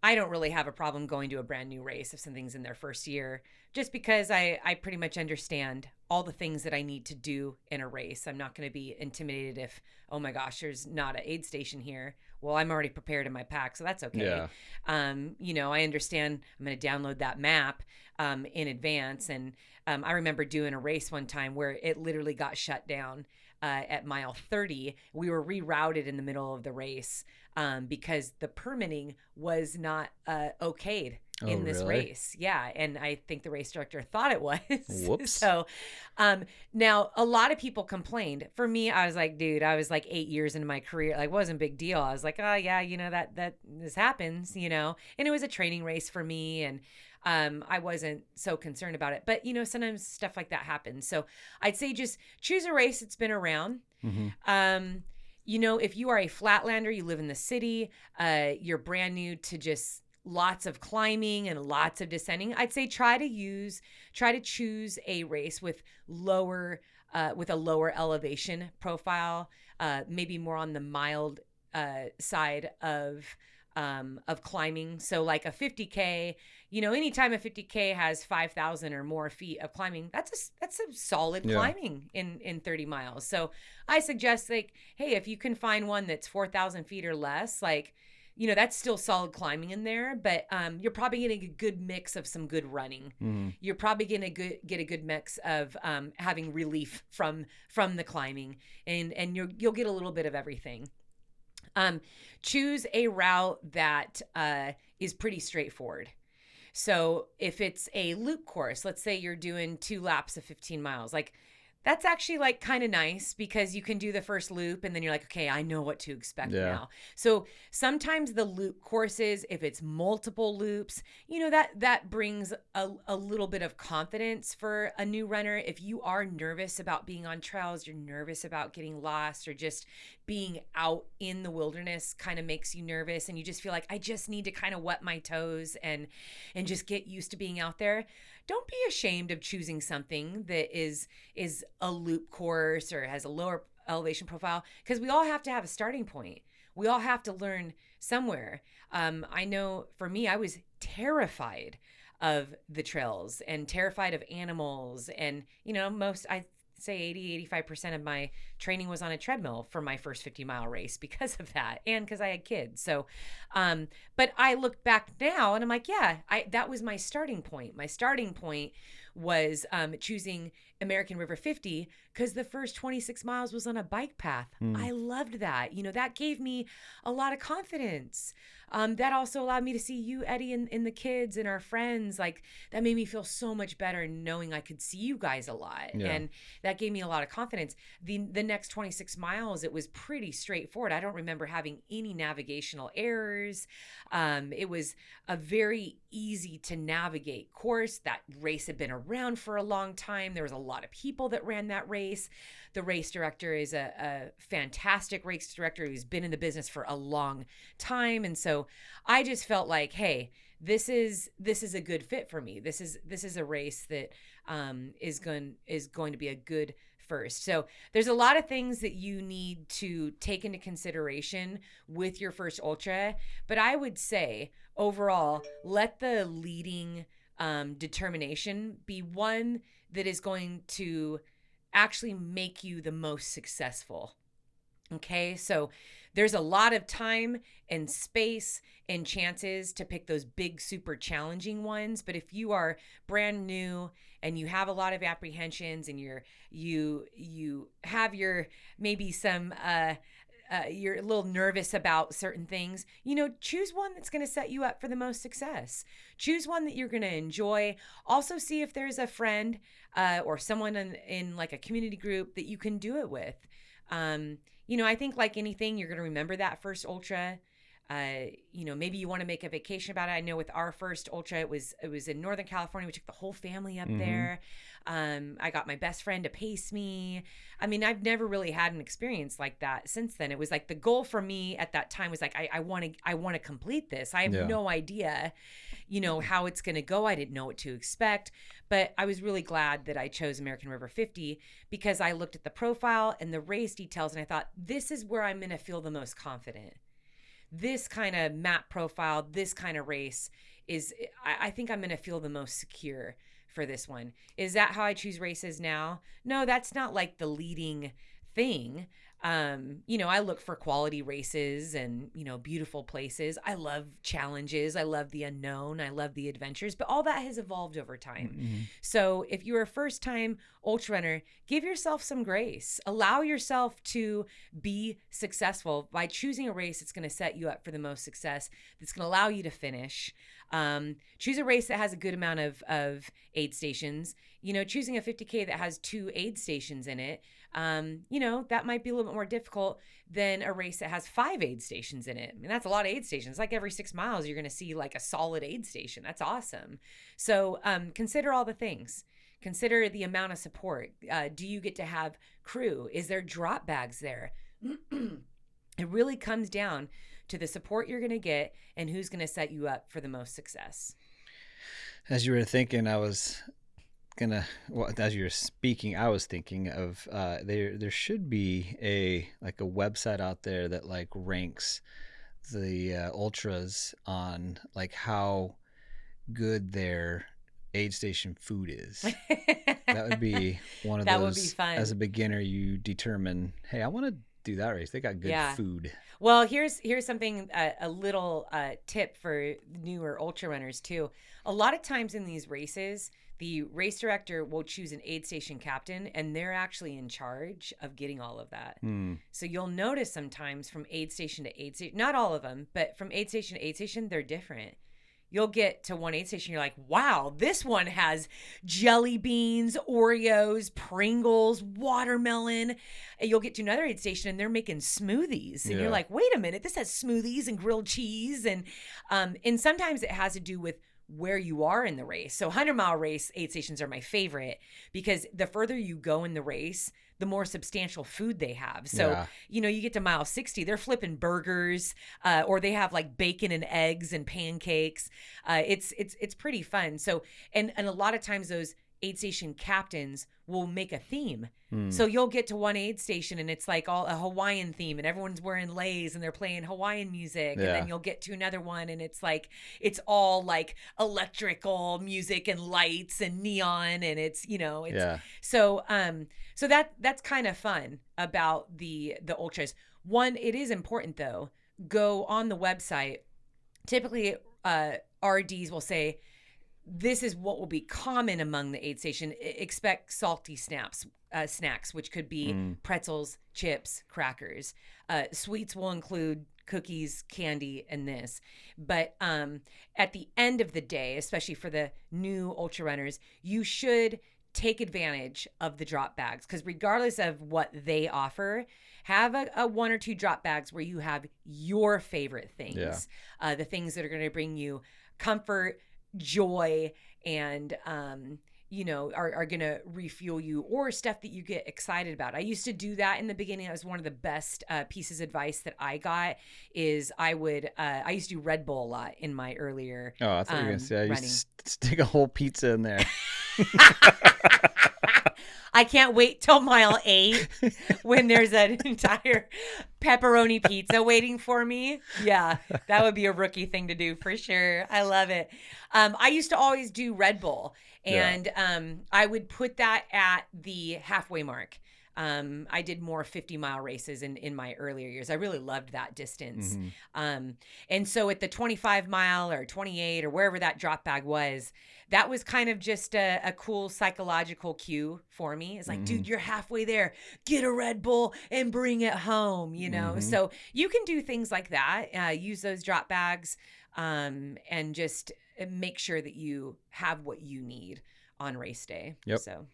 I don't really have a problem going to a brand new race if something's in their first year, just because I pretty much understand all the things that I need to do in a race. I'm not going to be intimidated if, oh my gosh, there's not an aid station here. Well, I'm already prepared in my pack, so that's okay. Yeah. I understand I'm going to download that map in advance. And I remember doing a race one time where it literally got shut down at mile 30. We were rerouted in the middle of the race because the permitting was not okayed in this race. Yeah. And I think the race director thought it was. Whoops. So now a lot of people complained. For me, I was like, dude, I was like 8 years into my career. Like, wasn't a big deal. I was like, oh yeah, that this happens, and it was a training race for me. And I wasn't so concerned about it. But, sometimes stuff like that happens. So I'd say just choose a race that's been around. If you are a flatlander, you live in the city, you're brand new to just lots of climbing and lots of descending, I'd say try to choose a race with a lower elevation profile, maybe more on the mild side of climbing. So like a 50K, anytime a 50K has 5,000 or more feet of climbing, that's a solid climbing in 30 miles. So I suggest hey, if you can find one that's 4,000 feet or less, that's still solid climbing in there, but you're probably getting a good mix of some good running. You're probably going to get a good mix of having relief from the climbing, and you'll get a little bit of everything. Choose a route that is pretty straightforward. So if it's a loop course, let's say you're doing 2 laps of 15 miles, that's actually kind of nice because you can do the first loop and then you're like, okay, I know what to expect now. So sometimes the loop courses, if it's multiple loops, that brings a little bit of confidence for a new runner. If you are nervous about being on trails, you're nervous about getting lost, or just being out in the wilderness kind of makes you nervous and you just feel like I just need to kind of wet my toes and just get used to being out there. Don't be ashamed of choosing something that is a loop course or has a lower elevation profile, because we all have to have a starting point. We all have to learn somewhere. I know for me, I was terrified of the trails and terrified of animals. And, I say 80-85% of my training was on a treadmill for my first 50-mile race because of that, and because I had kids. So but I look back now and I'm like, that was my starting point. My starting point was choosing American River 50 because the first 26 miles was on a bike path. I loved that. That gave me a lot of confidence. That also allowed me to see you, Eddie, and the kids and our friends. That made me feel so much better knowing I could see you guys a lot. Yeah. And that gave me a lot of confidence. The next 26 miles, it was pretty straightforward. I don't remember having any navigational errors. It was a very easy to navigate course. That race had been around for a long time. There was a lot of people that ran that race. The race director is a fantastic race director who's been in the business for a long time. And so I just felt like, hey, this is a good fit for me. This is a race that is going to be a good first. So there's a lot of things that you need to take into consideration with your first ultra, but I would say overall, let the leading determination be one that is going to actually make you the most successful. Okay, so there's a lot of time and space and chances to pick those big, super challenging ones. But if you are brand new and you have a lot of apprehensions and you have your maybe some you're a little nervous about certain things, choose one that's going to set you up for the most success. Choose one that you're going to enjoy. Also see if there's a friend or someone in like a community group that you can do it with. I think like anything, you're going to remember that first ultra. Maybe you want to make a vacation about it. I know with our first ultra, it was in Northern California. We took the whole family up there. I got my best friend to pace me. I mean, I've never really had an experience like that since then. It was like the goal for me at that time was like, I want to complete this. I have no idea, how it's going to go. I didn't know what to expect, but I was really glad that I chose American River 50 because I looked at the profile and the race details and I thought, this is where I'm going to feel the most confident. This kind of map profile, this kind of race I think I'm going to feel the most secure for this one. Is that how I choose races now? No, that's not like the leading thing. I look for quality races and, beautiful places. I love challenges. I love the unknown. I love the adventures, but all that has evolved over time. Mm-hmm. So if you're a first time ultra runner, give yourself some grace. Allow yourself to be successful by choosing a race that's going to set you up for the most success, that's going to allow you to finish. Choose a race that has a good amount of aid stations. Choosing a 50K that has 2 aid stations in it, that might be a little bit more difficult than a race that has 5 aid stations in it. I mean, that's a lot of aid stations. Like every 6 miles, you're going to see like a solid aid station. That's awesome. So consider all the things. Consider the amount of support. Do you get to have crew? Is there drop bags there? It really comes down to the support you're going to get and who's going to set you up for the most success. As you were thinking, as you were speaking, I was thinking of there should be a website out there that like ranks the ultras on like how good their aid station food is. That would be one of that those. Would be fun. As a beginner, you determine, hey, I want to do that race. They got good food. Well, here's something, a little tip for newer ultra runners too. A lot of times in these races, the race director will choose an aid station captain, and they're actually in charge of getting all of that. So you'll notice sometimes from aid station to aid station, not all of them, but from aid station to aid station, they're different. You'll get to one aid station, you're like, wow, this one has jelly beans, Oreos, Pringles, watermelon. And you'll get to another aid station and they're making smoothies. And you're like, wait a minute, this has smoothies and grilled cheese. And sometimes it has to do with where you are in the race. So 100-mile race aid stations are my favorite because the further you go in the race, the more substantial food they have. So, you get to mile 60, they're flipping burgers, or they have like bacon and eggs and pancakes. It's pretty fun. So, and a lot of times those aid station captains will make a theme. So you'll get to one aid station and it's like all a Hawaiian theme and everyone's wearing leis and they're playing Hawaiian music. And then you'll get to another one and it's like, it's all like electrical music and lights and neon and so that's kind of fun about the ultras. One, it is important though, go on the website. Typically RDs will say, this is what will be common among the aid station. Expect salty snacks, which could be pretzels, chips, crackers. Sweets will include cookies, candy, and this. But at the end of the day, especially for the new ultra runners, you should take advantage of the drop bags because regardless of what they offer, have a 1 or 2 drop bags where you have your favorite things, the things that are going to bring you comfort, joy, and are going to refuel you, or stuff that you get excited about. I used to do that in the beginning. That was one of the best pieces of advice that I got is I used to do Red Bull a lot in my earlier Oh, I thought you were going to say I running. used to stick a whole pizza in there. I can't wait till mile 8 when there's an entire pepperoni pizza waiting for me. Yeah, that would be a rookie thing to do for sure. I love it. I used to always do Red Bull, and I would put that at the halfway mark. I did more 50-mile races in my earlier years. I really loved that distance. And so at the 25-mile or 28 or wherever that drop bag was, that was kind of just a cool psychological cue for me. It's like, dude, you're halfway there. Get a Red Bull and bring it home, So you can do things like that. Use those drop bags and just make sure that you have what you need on race day. Yep. So.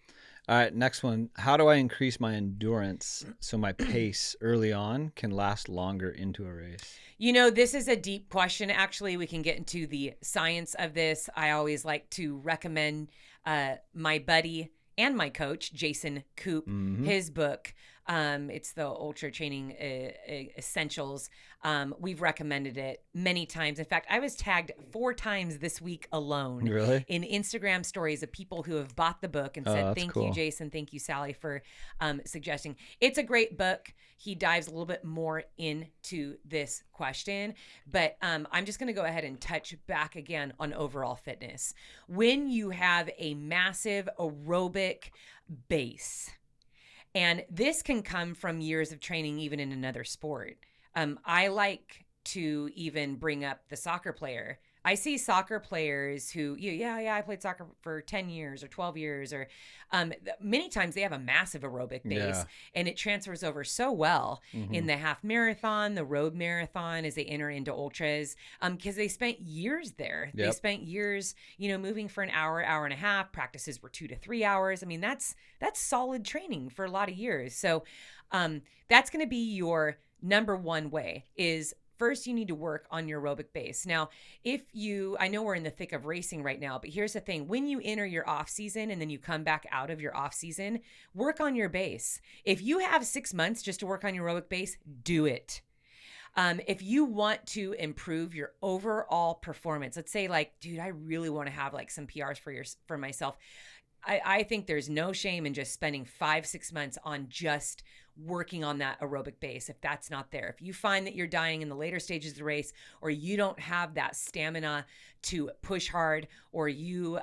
All right, next one. How do I increase my endurance so my pace early on can last longer into a race? This is a deep question. Actually, we can get into the science of this. I always like to recommend my buddy and my coach, Jason Koop, his book. It's the Ultra Training Essentials. We've recommended it many times. In fact, I was tagged 4 times this week alone in Instagram stories of people who have bought the book and said, thank you, Jason. Thank you, Sally, for suggesting. It's a great book. He dives a little bit more into this question, but I'm just going to go ahead and touch back again on overall fitness. When you have a massive aerobic base, and this can come from years of training, even in another sport. I like to even bring up the soccer player. I see soccer players who, I played soccer for 10 years or 12 years, or many times they have a massive aerobic base, and it transfers over so well in the half marathon, the road marathon, as they enter into ultras, because they spent years there. They spent years, moving for an hour, hour and a half. Practices were 2 to 3 hours. I mean, that's solid training for a lot of years. So that's going to be your number one way is first, you need to work on your aerobic base. Now, I know we're in the thick of racing right now, but here's the thing. When you enter your off season and then you come back out of your off season, work on your base. If you have 6 months just to work on your aerobic base, do it. If you want to improve your overall performance, let's say dude, I really want to have some PRs for myself. I think there's no shame in just spending 5-6 months on just working on that aerobic base if that's not there. If you find that you're dying in the later stages of the race, or you don't have that stamina to push hard, or you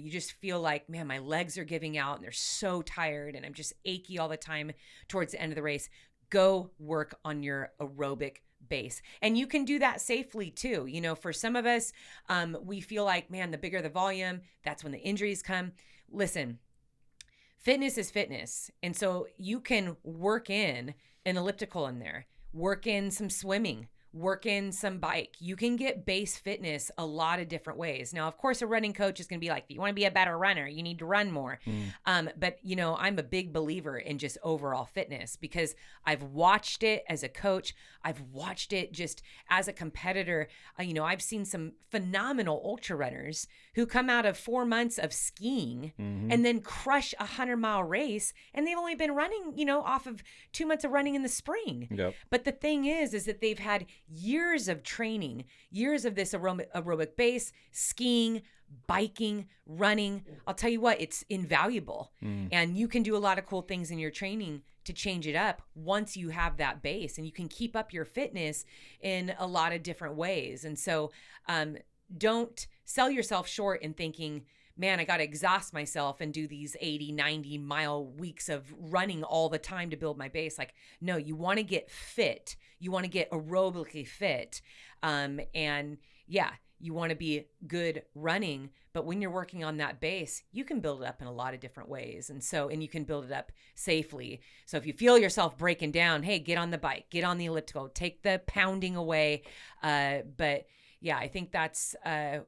just feel like, man, my legs are giving out and they're so tired and I'm just achy all the time towards the end of the race, go work on your aerobic base. And you can do that safely too. For some of us, we feel like, man, the bigger the volume, that's when the injuries come. Listen, fitness is fitness. And so you can work in an elliptical in there, work in some swimming, work in some bike. You can get base fitness a lot of different ways. Now, of course, a running coach is going to be like, if you want to be a better runner, you need to run more. But, I'm a big believer in just overall fitness because I've watched it as a coach. I've watched it just as a competitor. I've seen some phenomenal ultra runners who come out of 4 months of skiing and then crush a 100-mile race. And they've only been running, off of 2 months of running in the spring. Yep. But the thing is that they've had years of training, years of this aerobic base, skiing, biking, running. I'll tell you what, it's invaluable. And you can do a lot of cool things in your training to change it up once you have that base, and you can keep up your fitness in a lot of different ways. And so don't sell yourself short in thinking, man, I got to exhaust myself and do these 80, 90 mile weeks of running all the time to build my base. No, you want to get fit. You want to get aerobically fit. You want to be good running. But when you're working on that base, you can build it up in a lot of different ways. And you can build it up safely. So if you feel yourself breaking down, hey, get on the bike, get on the elliptical, take the pounding away. But yeah, I think that's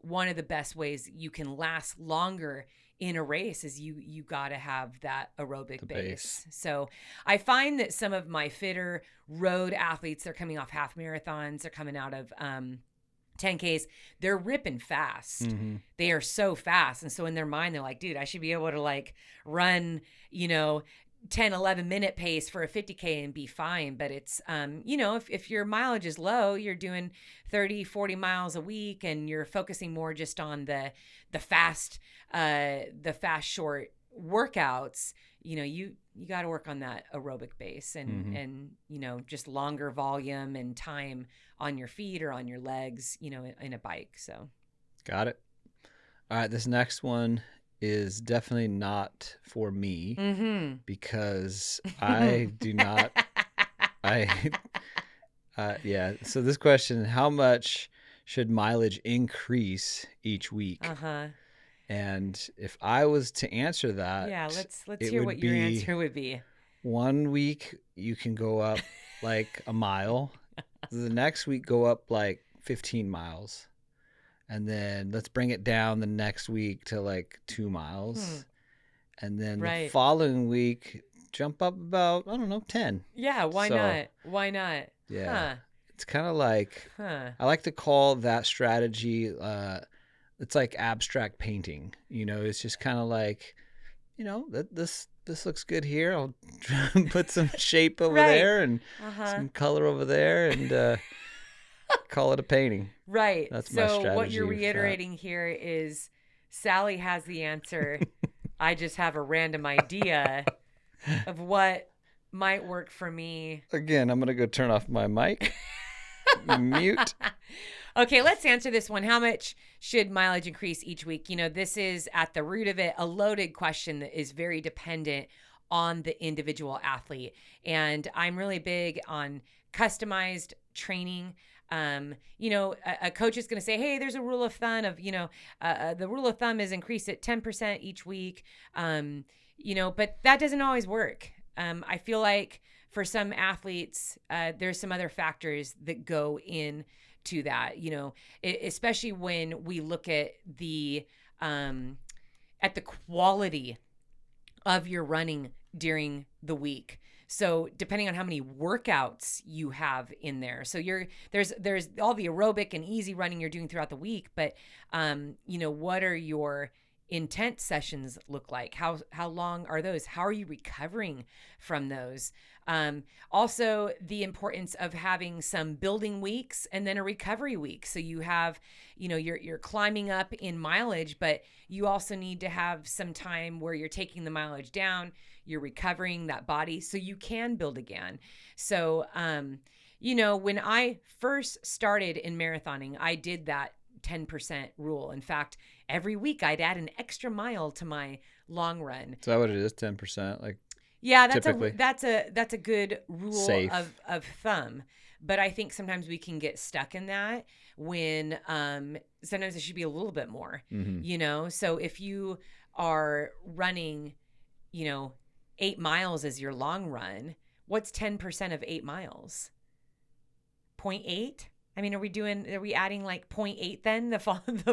one of the best ways you can last longer in a race is you got to have that aerobic base. So I find that some of my fitter road athletes, they're coming off half marathons, they're coming out of 10Ks, they're ripping fast. Mm-hmm. They are so fast. And so in their mind, they're like, dude, I should be able to like run, 10, 11 minute pace for a 50K and be fine. But it's, if your mileage is low, you're doing 30, 40 miles a week and you're focusing more just on the fast short workouts, you got to work on that aerobic base and just longer volume and time on your feet or on your legs, in a bike. So. Got it. All right. This next one is definitely not for me because I do not, So this question, how much should mileage increase each week? And if I was to answer that, let's hear what your answer would be. 1 week you can go up like a mile. The next week go up like 15 miles. And then let's bring it down the next week to like 2 miles. And then the following week jump up about, 10. Yeah, why not? Why not? Yeah. It's kind of like I like to call that strategy it's like abstract painting. It's just kind of like, this looks good here. I'll put some shape over there and some color over there and call it a painting. Right. That's my strategy. So what you're reiterating here is Sally has the answer. I just have a random idea of what might work for me. Again, I'm going to go turn off my mic. Mute. Okay, let's answer this one. How much should mileage increase each week? This is at the root of it, a loaded question that is very dependent on the individual athlete. And I'm really big on customized training. A coach is going to say, hey, there's a rule of thumb of, the rule of thumb is increase it 10% each week. But that doesn't always work. I feel like for some athletes, there's some other factors that go in to that, especially when we look at the quality of your running during the week. So depending on how many workouts you have in there. So there's all the aerobic and easy running you're doing throughout the week, but what are your intense sessions look like? How long are those? How are you recovering from those? Also the importance of having some building weeks and then a recovery week. So you have, you're climbing up in mileage, but you also need to have some time where you're taking the mileage down, you're recovering that body so you can build again. So, when I first started in marathoning, I did that 10% rule. In fact, every week I'd add an extra mile to my long run. Is that what it is? 10%? Like, yeah, typically? that's a good rule of thumb. But I think sometimes we can get stuck in that when sometimes it should be a little bit more, So if you are running, 8 miles as your long run, what's 10% of 8 miles? 0.8? I mean, are we adding like 0.8 then the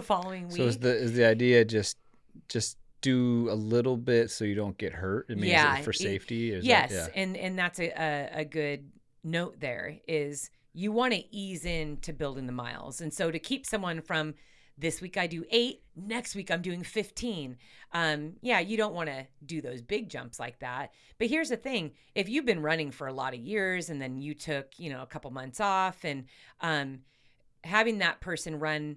following week? So is the idea just do a little bit so you don't get hurt? It means for safety? Yes. And that's a good note there is you want to ease into building the miles. And so to keep someone from this week I do 8, next week I'm doing 15. You don't want to do those big jumps like that. But here's the thing. If you've been running for a lot of years and then you took, a couple months off and having that person run,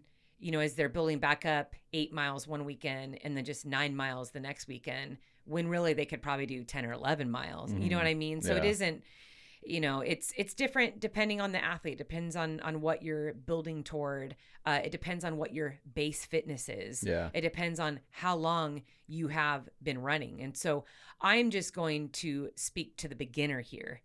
as they're building back up 8 miles one weekend and then just 9 miles the next weekend, when really they could probably do 10 or 11 miles. You know what I mean? So it isn't, it's different depending on the athlete. It depends on what you're building toward. It depends on what your base fitness is. Yeah. It depends on how long you have been running. And so I'm just going to speak to the beginner here.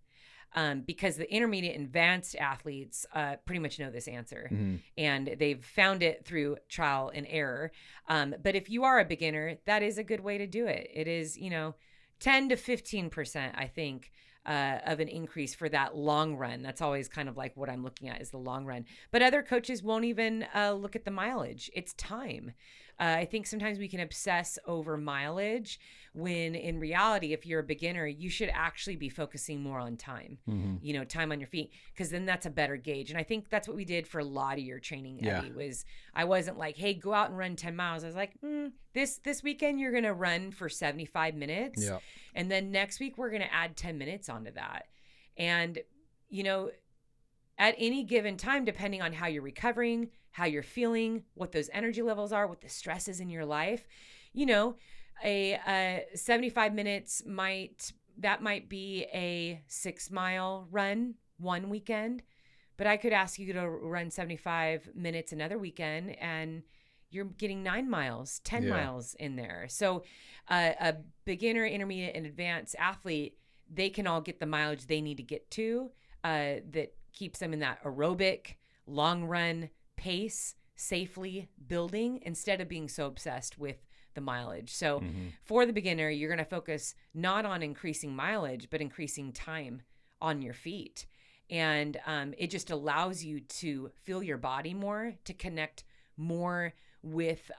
Because the intermediate and advanced athletes pretty much know this answer, and they've found it through trial and error. But if you are a beginner, that is a good way to do it. It is, 10 to 15%, I think, of an increase for that long run. That's always kind of like what I'm looking at is the long run. But other coaches won't even look at the mileage. It's time. I think sometimes we can obsess over mileage when in reality, if you're a beginner, you should actually be focusing more on time, time on your feet, because then that's a better gauge. And I think that's what we did for a lot of your training, Eddie, was I wasn't like, hey, go out and run 10 miles. I was like, this weekend you're going to run for 75 minutes. Yeah. And then next week we're going to add 10 minutes onto that. And, at any given time, depending on how you're recovering, how you're feeling, what those energy levels are, what the stress is in your life, a 75 minutes might be a 6-mile run one weekend, but I could ask you to run 75 minutes another weekend and you're getting 9 miles, 10 miles in there. So a beginner, intermediate, and advanced athlete, they can all get the mileage they need to get to that keeps them in that aerobic, long run pace, safely building, instead of being so obsessed with the mileage. So for the beginner, you're going to focus not on increasing mileage, but increasing time on your feet. And it just allows you to feel your body more, to connect more with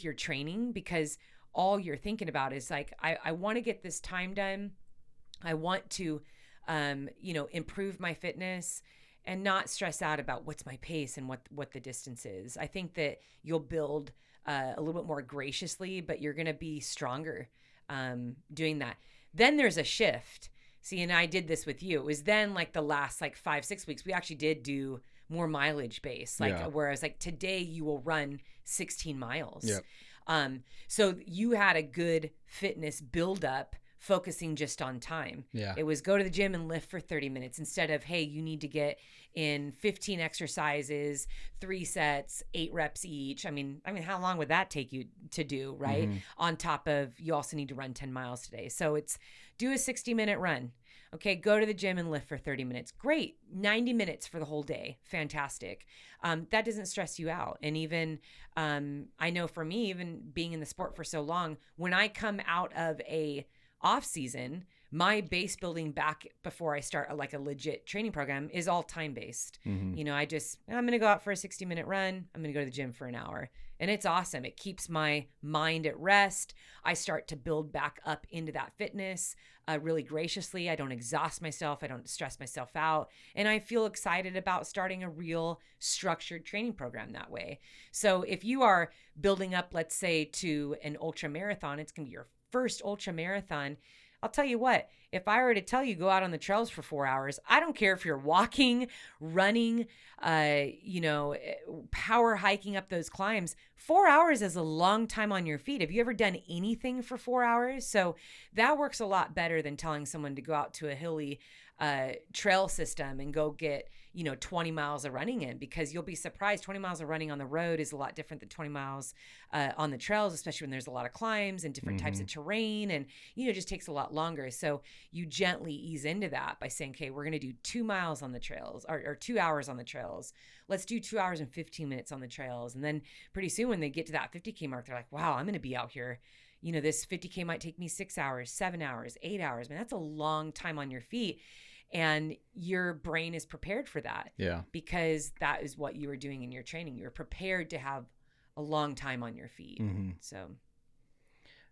your training, because all you're thinking about is like, I want to get this time done. I want to, improve my fitness and not stress out about what's my pace and what the distance is. I think that you'll build a little bit more graciously, but you're going to be stronger doing that. Then there's a shift. See, and I did this with you. It was then like the last 5-6 weeks, we actually did do more mileage based, where I was like, today you will run 16 miles. Yep. So you had a good fitness buildup focusing just on time. Yeah. It was go to the gym and lift for 30 minutes instead of, hey, you need to get in 15 exercises, 3 sets, 8 reps each. I mean, how long would that take you to do, right? On top of, you also need to run 10 miles today. So it's do a 60-minute run. Okay, go to the gym and lift for 30 minutes. Great. 90 minutes for the whole day. Fantastic. That doesn't stress you out. And even, I know for me, even being in the sport for so long, when I come out of a off season, my base building back before I start a legit training program is all time based. I'm going to go out for a 60-minute run. I'm going to go to the gym for an hour, and it's awesome. It keeps my mind at rest. I start to build back up into that fitness really graciously. I don't exhaust myself. I don't stress myself out. And I feel excited about starting a real structured training program that way. So if you are building up, let's say, to an ultra marathon, it's going to be your first ultra marathon. I'll tell you what, if I were to tell you go out on the trails for 4 hours, I don't care if you're walking, running, power hiking up those climbs. 4 hours is a long time on your feet. Have you ever done anything for 4 hours? So that works a lot better than telling someone to go out to a hilly trail system and go get 20 miles of running in, because you'll be surprised 20 miles of running on the road is a lot different than 20 miles on the trails, especially when there's a lot of climbs and different types of terrain, and it just takes a lot longer. So you gently ease into that by saying, okay, we're going to do 2 miles on the trails or 2 hours on the trails. Let's do 2 hours and 15 minutes on the trails. And then pretty soon when they get to that 50K mark, they're like, wow, I'm going to be out here. This 50K might take me 6 hours, 7 hours, 8 hours. Man, that's a long time on your feet. And your brain is prepared for that. Yeah. Because that is what you were doing in your training. You were prepared to have a long time on your feet. So.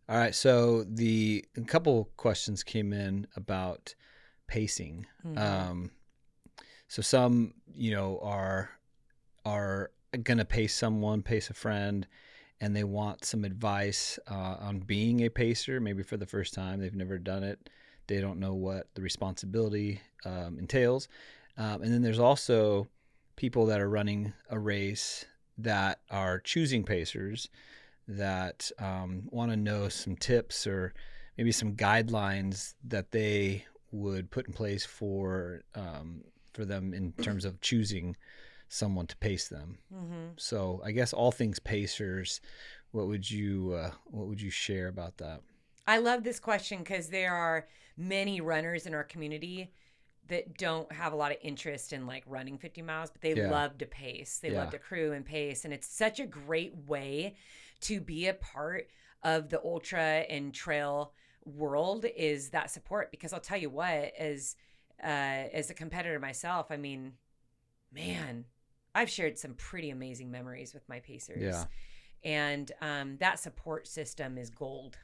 All right. So a couple questions came in about pacing. So some, are going to pace a friend, and they want some advice on being a pacer, maybe for the first time. They've never done it. They don't know what the responsibility entails. And then there's also people that are running a race that are choosing pacers that want to know some tips or maybe some guidelines that they would put in place for them in terms of choosing someone to pace them. So I guess all things pacers, what would you share about that? I love this question because there are many runners in our community that don't have a lot of interest in running 50 miles, but they love to pace. They love to crew and pace. And it's such a great way to be a part of the ultra and trail world, is that support. Because I'll tell you what, as a competitor myself, man, I've shared some pretty amazing memories with my pacers. Yeah. And that support system is gold.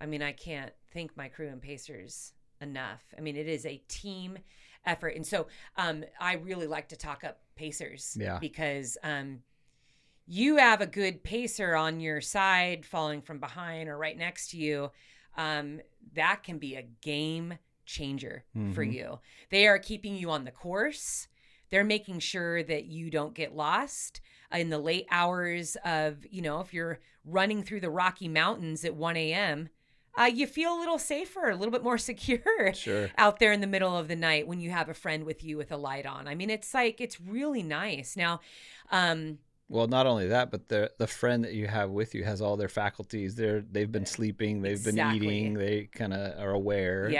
I mean, I can't thank my crew and pacers enough. I mean, it is a team effort. And so I really like to talk up pacers because you have a good pacer on your side following from behind or right next to you. That can be a game changer for you. They are keeping you on the course. They're making sure that you don't get lost in the late hours of, if you're running through the Rocky Mountains at 1 a.m., you feel a little safer, a little bit more secure out there in the middle of the night when you have a friend with you with a light on. I mean, it's really nice. Now, well, not only that, but the friend that you have with you has all their faculties. They've been sleeping, they've been eating, they kind of are aware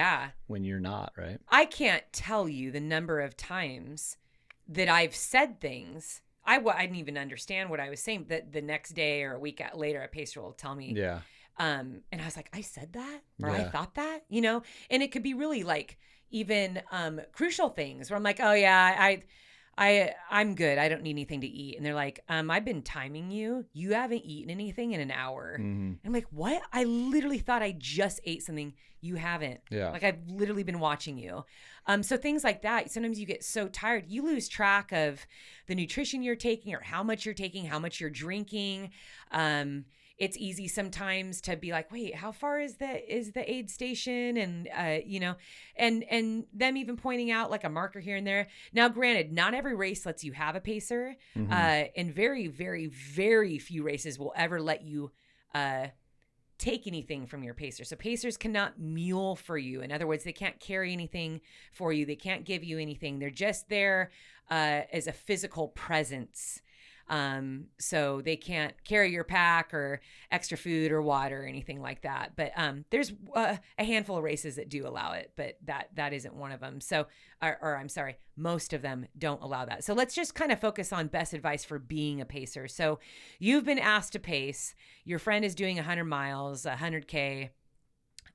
when you're not, right? I can't tell you the number of times that I've said things. I didn't even understand what I was saying. That the next day or a week later, a pacer will tell me. Yeah. And I was like, I said that, or I thought that, and it could be really like even crucial things where I'm like, oh yeah, I'm good. I don't need anything to eat. And they're like, I've been timing you. You haven't eaten anything in an hour. And I'm like, what? I literally thought I just ate something. You haven't. Yeah. Like I've literally been watching you. So things like that. Sometimes you get so tired, you lose track of the nutrition you're taking or how much you're taking, how much you're drinking. It's easy sometimes to be like, wait, how far is the aid station? And, and them even pointing out like a marker here and there. Now, granted, not every race lets you have a pacer. And very, very, very few races will ever let you take anything from your pacer. So pacers cannot mule for you. In other words, they can't carry anything for you. They can't give you anything. They're just there as a physical presence. So they can't carry your pack or extra food or water or anything like that. But there's a handful of races that do allow it, but that isn't one of them. So, or I'm sorry, most of them don't allow that. So let's just kind of focus on best advice for being a pacer. So you've been asked to pace. Your friend is doing 100 miles, 100K.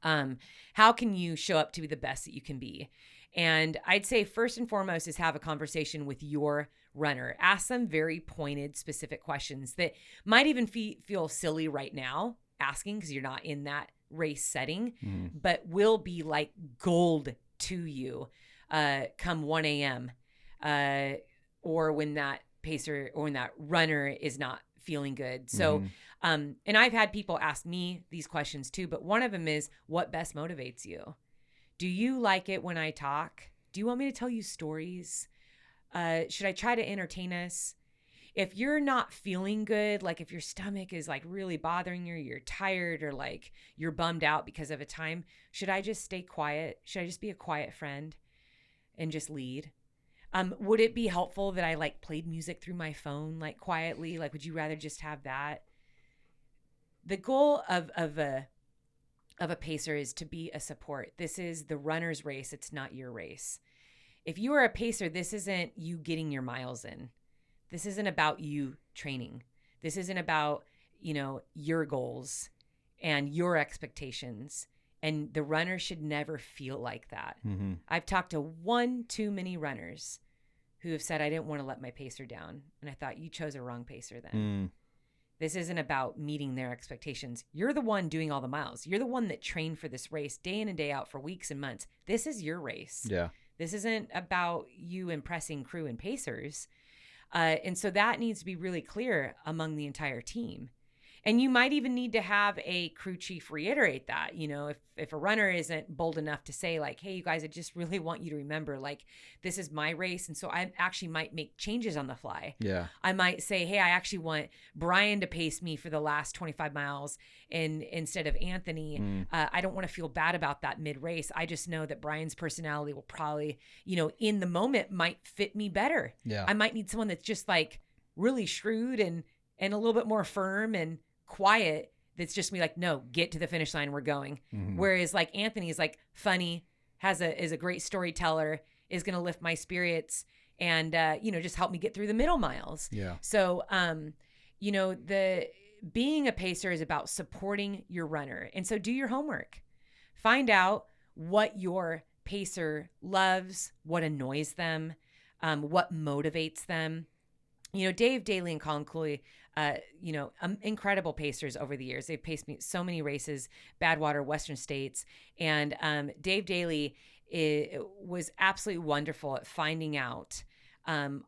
How can you show up to be the best that you can be? And I'd say first and foremost is have a conversation with your runner. Ask them very pointed, specific questions that might even feel silly right now asking because you're not in that race setting, but will be like gold to you come 1 a.m. Or when that pacer or when that runner is not feeling good. So, and I've had people ask me these questions too, but one of them is, what best motivates you? Do you like it when I talk? Do you want me to tell you stories? Should I try to entertain us? If you're not feeling good, like if your stomach is like really bothering you, you're tired or like you're bummed out because of a time, should I just stay quiet? Should I just be a quiet friend and just lead? Would it be helpful that I like played music through my phone, like quietly? Like, would you rather just have that? The goal of a pacer is to be a support. This is the runner's race. It's not your race. If you are a pacer, this isn't you getting your miles in. This isn't about you training. This isn't about, your goals and your expectations. And the runner should never feel like that. I've talked to one too many runners who have said, I didn't want to let my pacer down. And I thought, you chose a wrong pacer then. This isn't about meeting their expectations. You're the one doing all the miles. You're the one that trained for this race day in and day out for weeks and months. This is your race. Yeah. This isn't about you impressing crew and pacers. And so that needs to be really clear among the entire team. And you might even need to have a crew chief reiterate that, if a runner isn't bold enough to say like, hey, you guys, I just really want you to remember, like, this is my race. And so I actually might make changes on the fly. Yeah. I might say, hey, I actually want Brian to pace me for the last 25 miles instead of Anthony. I don't want to feel bad about that mid race. I just know that Brian's personality will probably, in the moment might fit me better. Yeah. I might need someone that's just like really shrewd and a little bit more firm and quiet, that's just me like, no, get to the finish line, we're going. Whereas like Anthony is like funny, is a great storyteller, is going to lift my spirits and just help me get through the middle miles. Yeah. So the being a pacer is about supporting your runner. And so do your homework. Find out what your pacer loves, what annoys them, what motivates them. Dave Daly and Colin Cooley, incredible pacers over the years. They've paced me so many races, Badwater, Western States. And Dave Daly was absolutely wonderful at finding out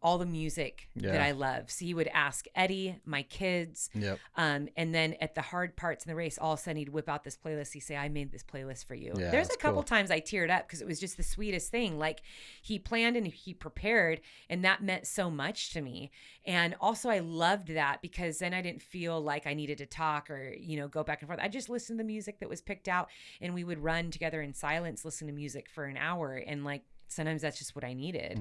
all the music that I love. So he would ask Eddie, my kids, and then at the hard parts in the race, all of a sudden he'd whip out this playlist. He'd say, I made this playlist for you. Yeah, There's a couple times I teared up because it was just the sweetest thing. Like he planned and he prepared, and that meant so much to me. And also I loved that because then I didn't feel like I needed to talk or, go back and forth. I just listened to the music that was picked out, and we would run together in silence, listen to music for an hour, and sometimes that's just what I needed.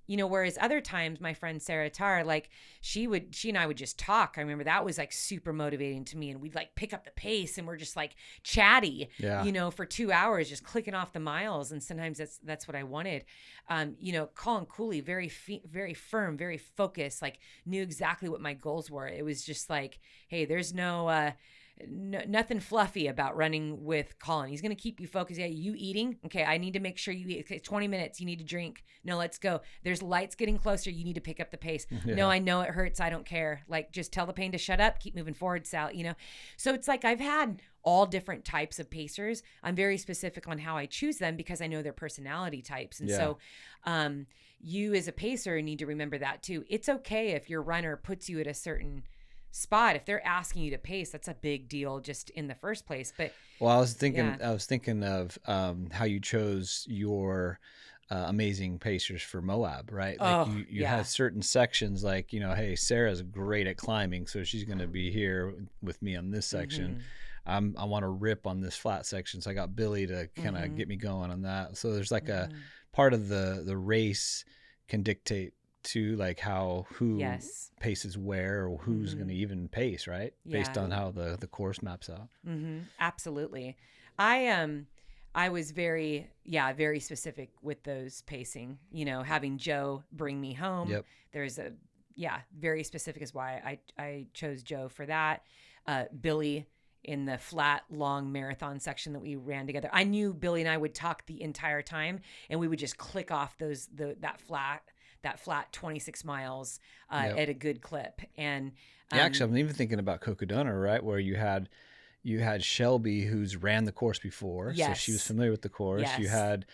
Whereas other times my friend Sarah Tarr, she and I would just talk. I remember that was super motivating to me, and we'd pick up the pace and we're just chatty, for 2 hours, just clicking off the miles. And sometimes that's what I wanted. Colin Cooley, very firm, very focused, knew exactly what my goals were. It was just hey, there's nothing fluffy about running with Colin. He's going to keep you focused. Yeah, you eating? Okay, I need to make sure you eat. Okay, 20 minutes, you need to drink. No, let's go. There's lights getting closer. You need to pick up the pace. No, I know it hurts. I don't care. Just tell the pain to shut up. Keep moving forward, Sal. So it's I've had all different types of pacers. I'm very specific on how I choose them because I know their personality types. And so you as a pacer need to remember that too. It's okay if your runner puts you at a certain spot. If they're asking you to pace, that's a big deal just in the first place. But I was thinking of how you chose your amazing pacers for Moab, right? You had certain sections hey, Sarah's great at climbing, so she's going to be here with me on this section. I want to rip on this flat section, so I got Billy to kind of get me going on that. So there's a part of the race can dictate to who paces where, or who's going to even pace, right? Based on how the course maps out. Absolutely. I was very specific with those pacing, having Joe bring me home. There's very specific is why I chose Joe for that. Billy in the flat, long marathon section that we ran together. I knew Billy and I would talk the entire time, and we would just click off that flat 26 miles at a good clip. And actually, I'm even thinking about Cocodona, right, where you had Shelby, who's ran the course before, so she was familiar with the course. You had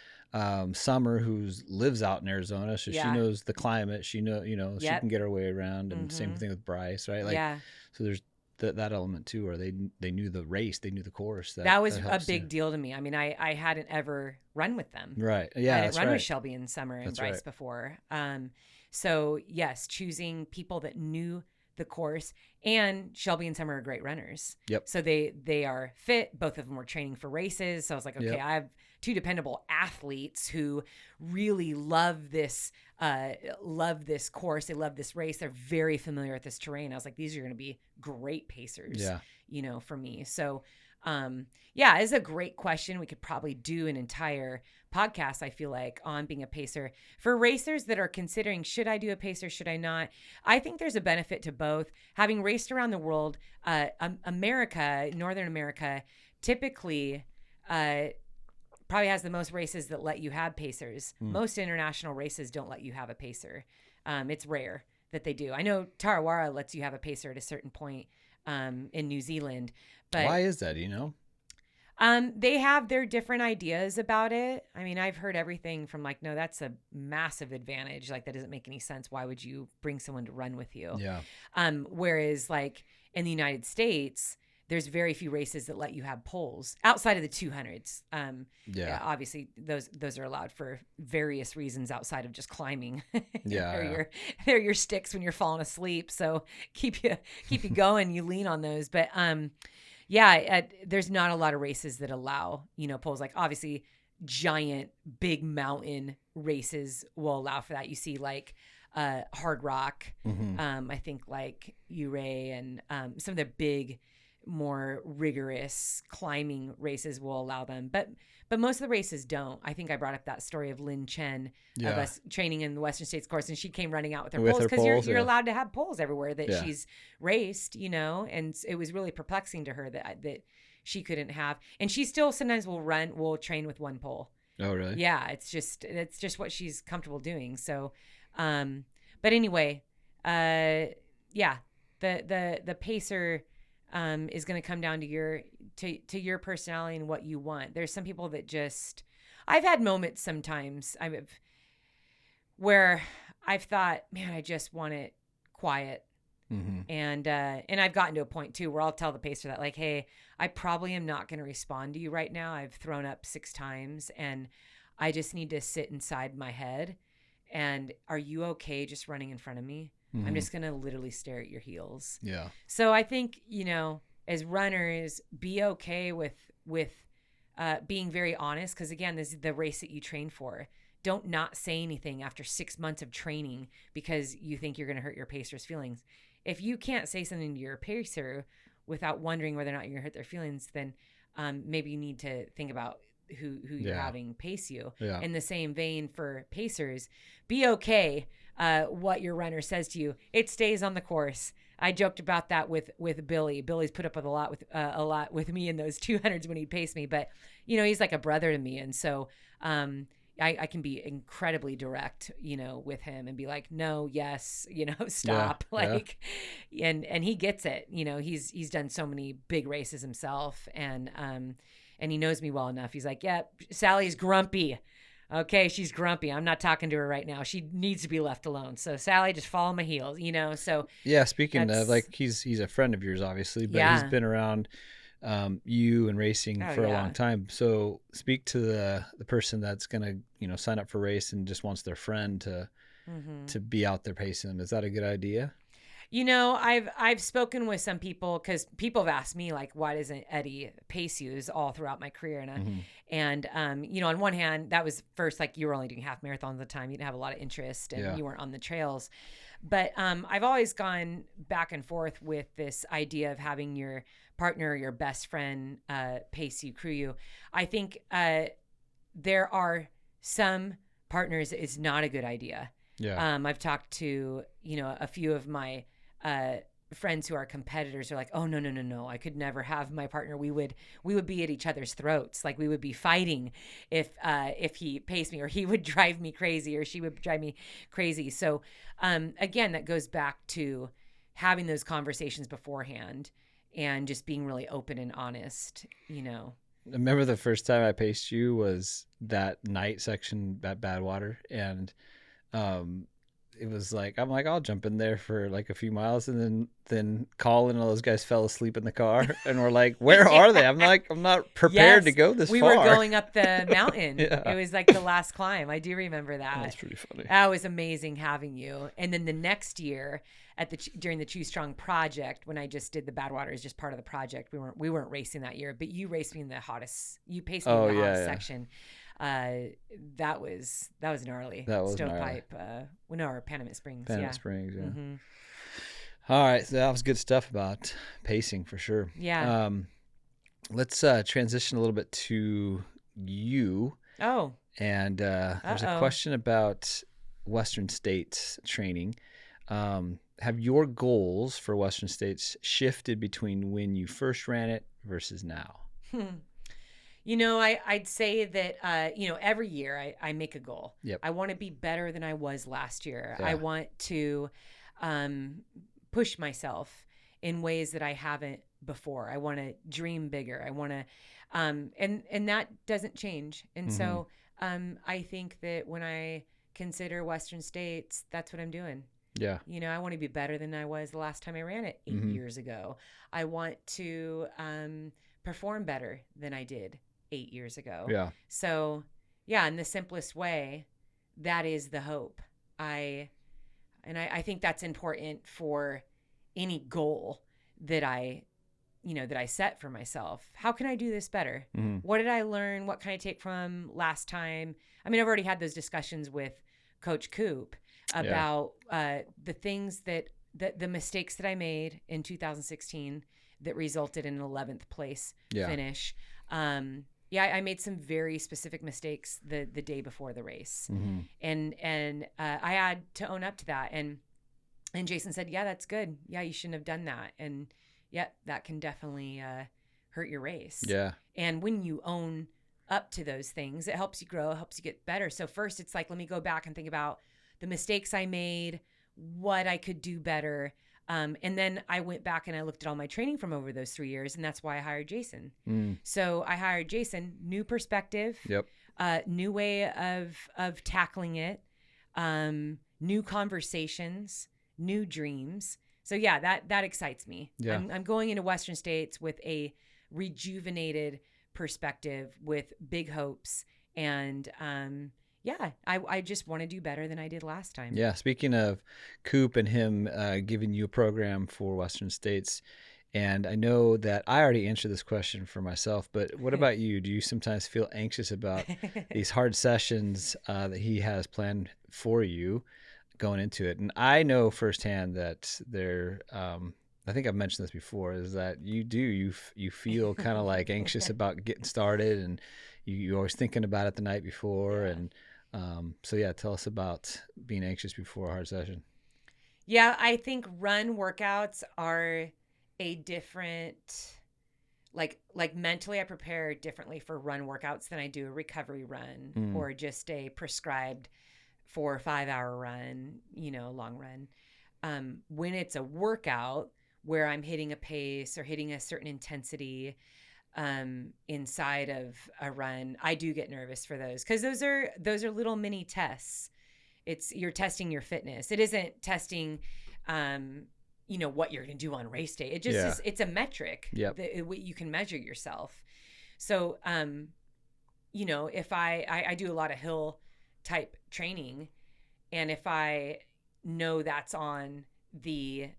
Summer, who lives out in Arizona, so she knows the climate. She she can get her way around, and same thing with Bryce, right? So there's that element too, where they knew the race, they knew the course. That was a big deal to me. I mean, I hadn't ever run with them. Right. Yeah. I hadn't run with Shelby and Summer and Bryce before. So yes, choosing people that knew the course, and Shelby and Summer are great runners. So they are fit. Both of them were training for races. So I was like, okay, I have two dependable athletes who really love this course. They love this race. They're very familiar with this terrain. I was like, these are going to be great pacers, for me. So, it's a great question. We could probably do an entire podcast, I feel like, on being a pacer. For racers that are considering, should I do a pacer, should I not? I think there's a benefit to both. Having raced around the world, Northern America, typically probably has the most races that let you have pacers. Most international races don't let you have a pacer. It's rare that they do. I know Tarawara lets you have a pacer at a certain point in New Zealand. But why is that, they have their different ideas about it. I mean, I've heard everything from no, that's a massive advantage. That doesn't make any sense. Why would you bring someone to run with you? Whereas in the United States, there's very few races that let you have poles outside of the 200s. Obviously those are allowed for various reasons outside of just climbing. They're your sticks when you're falling asleep. So keep you going. You lean on those. But there's not a lot of races that allow, poles. Obviously giant, big mountain races will allow for that. You see Hard Rock, I think Ouray and some of the big, more rigorous climbing races will allow them, but most of the races don't. I think I brought up that story of Lynn Chen of us training in the Western States course, and she came running out with her poles because you're allowed to have poles everywhere that she's raced, and it was really perplexing to her that she couldn't have, and she still sometimes will train with one pole. Oh, really? Yeah, it's just what she's comfortable doing. So, but anyway, yeah, the pacer is going to come down to your personality and what you want. There's some people that just, I've had moments sometimes where I've thought, man, I just want it quiet. Mm-hmm. And I've gotten to a point too where I'll tell the pacer that, like, hey, I probably am not going to respond to you right now. I've thrown up 6 times and I just need to sit inside my head. And are you okay just running in front of me? Mm-hmm. I'm just going to literally stare at your heels. Yeah. So I think, as runners, be okay with being very honest. Because again, this is the race that you train for. Don't not say anything after 6 months of training because you think you're going to hurt your pacer's feelings. If you can't say something to your pacer without wondering whether or not you're going to hurt their feelings, then maybe you need to think about who you're having pace you. Yeah. In the same vein for pacers, be okay what your runner says to you. It stays on the course. I joked about that with Billy. Billy's put up with a lot with me in those 200s when he'd pace me, but he's like a brother to me, and so I can be incredibly direct, with him and be like, no, yes, stop. And he gets it. He's done so many big races himself, and he knows me well enough. He's like, yeah, Sally's grumpy. Okay, she's grumpy. I'm not talking to her right now. She needs to be left alone. So Sally, just follow my heels, So yeah, speaking of, like, he's a friend of yours, obviously, but he's been around you and racing for a long time. So speak to the person that's gonna sign up for a race and just wants their friend to be out there pacing them. Is that a good idea? I've spoken with some people, because people have asked me, like, why doesn't Eddie pace you all throughout my career? And on one hand, that was first, like, you were only doing half marathons at the time. You didn't have a lot of interest and you weren't on the trails. But I've always gone back and forth with this idea of having your partner or your best friend pace you, crew you. I think there are some partners it's not a good idea. Yeah. I've talked to, a few of my friends who are competitors are like, oh, no. I could never have my partner. We would be at each other's throats. Like, we would be fighting if he paced me, or he would drive me crazy, or she would drive me crazy. So, again, that goes back to having those conversations beforehand and just being really open and honest, I remember the first time I paced you was that night section at Badwater, and it was like, I'm like, I'll jump in there for like a few miles, and then Colin and all those guys fell asleep in the car, and we're like, where are they? I'm like, I'm not prepared to go this far. We were going up the mountain. Yeah. It was like the last climb. I do remember that. That's pretty funny. That was amazing having you. And then the next year during the Choose Strong project, when I just did the Badwater as just part of the project, we weren't racing that year, but you raced me in the hottest. You paced me in the hottest section. That was gnarly. That was Stovepipe. Or Panamint Springs. Panamint Springs, yeah. Mm-hmm. All right, so that was good stuff about pacing for sure. Yeah. Let's transition a little bit to you. Oh. And there's a question about Western States training. Have your goals for Western States shifted between when you first ran it versus now? I'd say that, every year I make a goal. Yep. I want to be better than I was last year. Yeah. I want to push myself in ways that I haven't before. I want to dream bigger. I want to, and that doesn't change. And so I think that when I consider Western States, that's what I'm doing. Yeah. I want to be better than I was the last time I ran it 8 years ago. I want to perform better than I did 8 years ago. Yeah. So, yeah, in the simplest way, that is the hope. I think that's important for any goal that I set for myself. How can I do this better? What did I learn? What can I take from last time? I mean, I've already had those discussions with Coach Coop about the things the mistakes that I made in 2016 that resulted in an 11th place finish. I made some very specific mistakes the day before the race, and I had to own up to that. And Jason said, "Yeah, that's good. Yeah, you shouldn't have done that." And that can definitely hurt your race. Yeah. And when you own up to those things, it helps you grow, it helps you get better. So first, it's like, let me go back and think about the mistakes I made. what I could do better. And then I went back and I looked at all my training from over those 3 years, and that's why I hired Jason. So I hired Jason, new perspective, new way of tackling it, new conversations, new dreams. So yeah, that excites me. Yeah. I'm going into Western States with a rejuvenated perspective, with big hopes, and I just want to do better than I did last time. Yeah. Speaking of Coop and him giving you a program for Western States, and I know that I already answered this question for myself, but what about you? Do you sometimes feel anxious about these hard sessions that he has planned for you going into it? And I know firsthand that they're, I think I've mentioned this before, is that you feel kind of like anxious about getting started, and you're always thinking about it the night before. And so yeah, tell us about being anxious before a hard session. Yeah, I think run workouts are a different, like mentally I prepare differently for run workouts than I do a recovery run or just a prescribed 4 or 5 hour run, long run. When it's a workout where I'm hitting a pace or hitting a certain intensity inside of a run, I do get nervous for those, because those are little mini tests. You're testing your fitness. It isn't testing what you're going to do on race day. It just is, it's a metric. You can measure yourself. So if I do a lot of hill type training, and if I know that's on the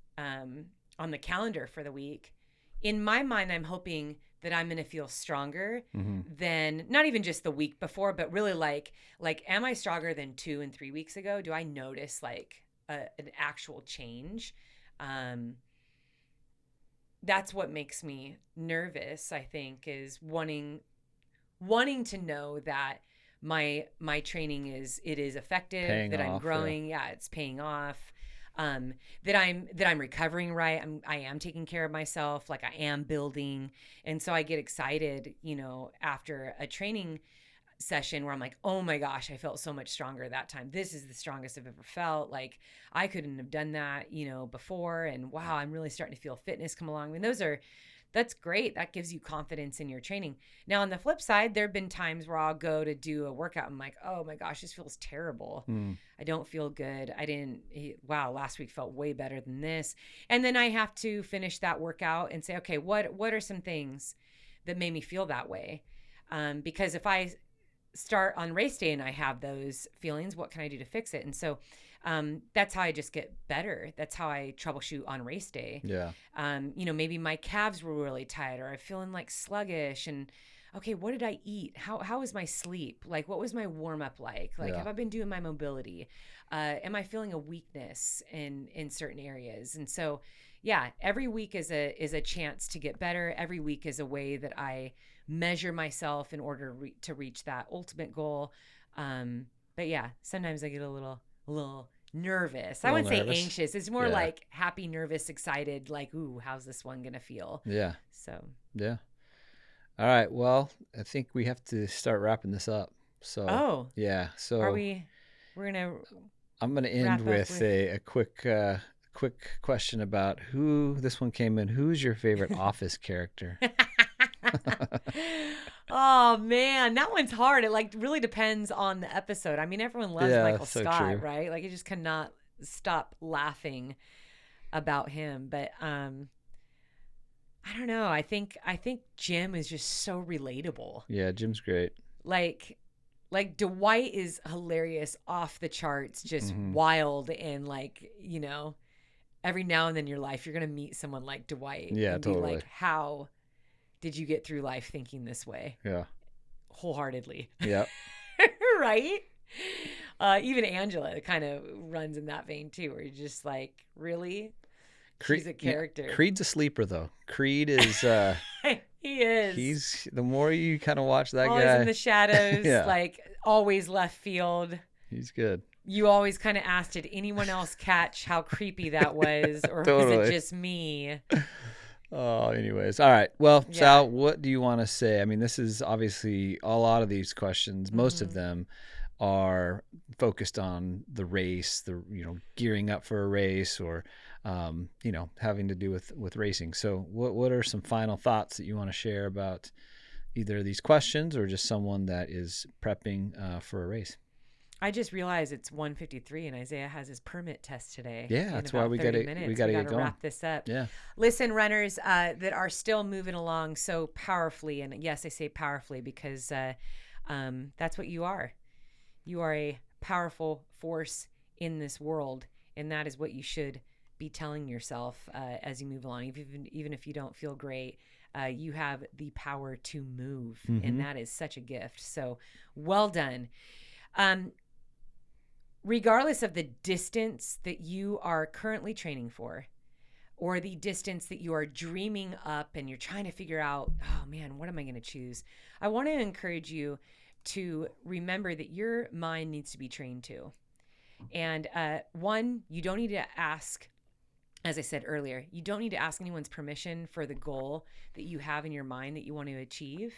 calendar for the week, in my mind, I'm hoping that I'm going to feel stronger than, not even just the week before, but really like, am I stronger than 2 and 3 weeks ago? Do I notice like an actual change? That's what makes me nervous, I think, is wanting to know that my training is effective, paying that off, I'm growing. Yeah, it's paying off. That I'm recovering right. I am taking care of myself. Like I am building. And so I get excited, after a training session where I'm like, oh my gosh, I felt so much stronger that time. This is the strongest I've ever felt. Like I couldn't have done that, before. And wow, I'm really starting to feel fitness come along. I mean, that's great. That gives you confidence in your training. Now, on the flip side, there have been times where I'll go to do a workout. I'm like, oh my gosh, this feels terrible. I don't feel good. Wow, last week felt way better than this. And then I have to finish that workout and say, okay, what are some things that made me feel that way? Because if I start on race day and I have those feelings, what can I do to fix it? And so that's how I just get better. That's how I troubleshoot on race day. Yeah. Maybe my calves were really tight, or I'm feeling like sluggish, and okay, what did I eat? How was my sleep? Like, what was my warm up like? Like, have I been doing my mobility? Am I feeling a weakness in certain areas? And so, yeah, every week is a chance to get better. Every week is a way that I measure myself in order to reach that ultimate goal. But yeah, sometimes I get a little nervous. I wouldn't say anxious. It's more like happy, nervous, excited, like, ooh, how's this one going to feel? Yeah. So. Yeah. All right. Well, I think we have to start wrapping this up. So. Yeah. So. I'm going to end with a quick question about this one came in. Who's your favorite Office character? Oh man, that one's hard. It really depends on the episode. I mean, everyone loves Michael Scott, true. Right? Like you just cannot stop laughing about him. But I don't know. I think Jim is just so relatable. Yeah, Jim's great. Like Dwight is hilarious, off the charts, just wild, and every now and then in your life you're gonna meet someone like Dwight. Yeah, and totally. Be like, how did you get through life thinking this way? Yeah. Wholeheartedly. Yeah. Right? Even Angela kind of runs in that vein too, where you're just like, really? She's a character. Yeah. Creed's a sleeper though. Creed is he is. He's the more you kind of watch that always guy. Always in the shadows, always left field. He's good. You always kind of asked, did anyone else catch how creepy that was, or totally. Was it just me? Oh, anyways. All right. Well, yeah. Sal, what do you want to say? I mean, this is obviously a lot of these questions, most of them are focused on the race, gearing up for a race, or having to do with racing. So what are some final thoughts that you want to share about either of these questions or just someone that is prepping for a race? I just realized it's 1:53 and Isaiah has his permit test today. Yeah, that's why we got to get going. Wrap this up. Yeah. Listen, runners that are still moving along so powerfully, and yes, I say powerfully because that's what you are. You are a powerful force in this world, and that is what you should be telling yourself as you move along. Even if you don't feel great, you have the power to move, and that is such a gift. So well done. Regardless of the distance that you are currently training for, or the distance that you are dreaming up and you're trying to figure out, oh man, what am I going to choose? I want to encourage you to remember that your mind needs to be trained too. And one, you don't need to ask, as I said earlier, you don't need to ask anyone's permission for the goal that you have in your mind that you want to achieve.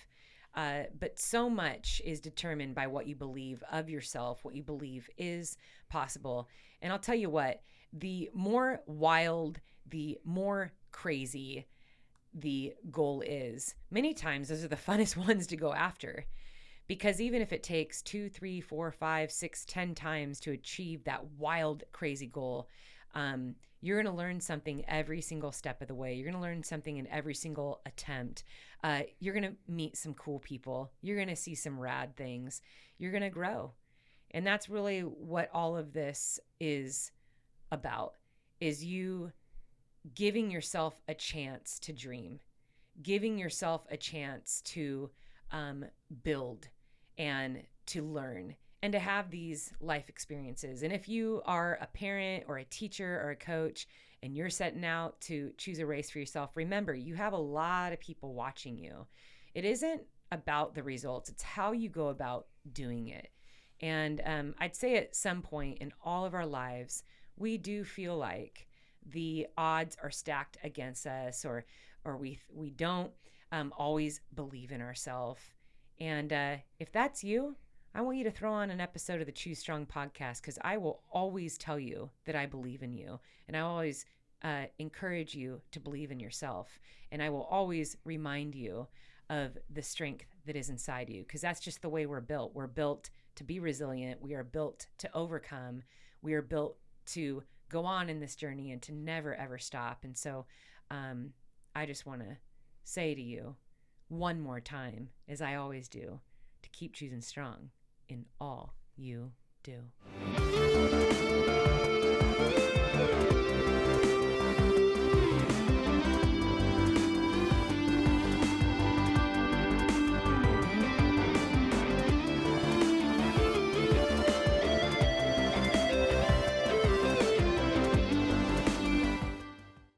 But so much is determined by what you believe of yourself, what you believe is possible. And I'll tell you what, the more wild, the more crazy the goal is, many times those are the funnest ones to go after. Because even if it takes 2, 3, 4, 5, 6, 10 times to achieve that wild, crazy goal, you're going to learn something every single step of the way. You're going to learn something in every single attempt. You're going to meet some cool people. You're going to see some rad things. You're going to grow. And that's really what all of this is about, is you giving yourself a chance to dream, giving yourself a chance to build and to learn and to have these life experiences. And if you are a parent or a teacher or a coach and you're setting out to choose a race for yourself, remember, you have a lot of people watching you. It isn't about the results. It's how you go about doing it. And I'd say at some point in all of our lives, we do feel like the odds are stacked against us, or we don't always believe in ourselves. And if that's you, I want you to throw on an episode of the Choose Strong podcast, because I will always tell you that I believe in you. And I always encourage you to believe in yourself. And I will always remind you of the strength that is inside you, because that's just the way we're built. We're built to be resilient. We are built to overcome. We are built to go on in this journey and to never, ever stop. And so I just want to say to you one more time, as I always do, to keep choosing strong in all you do.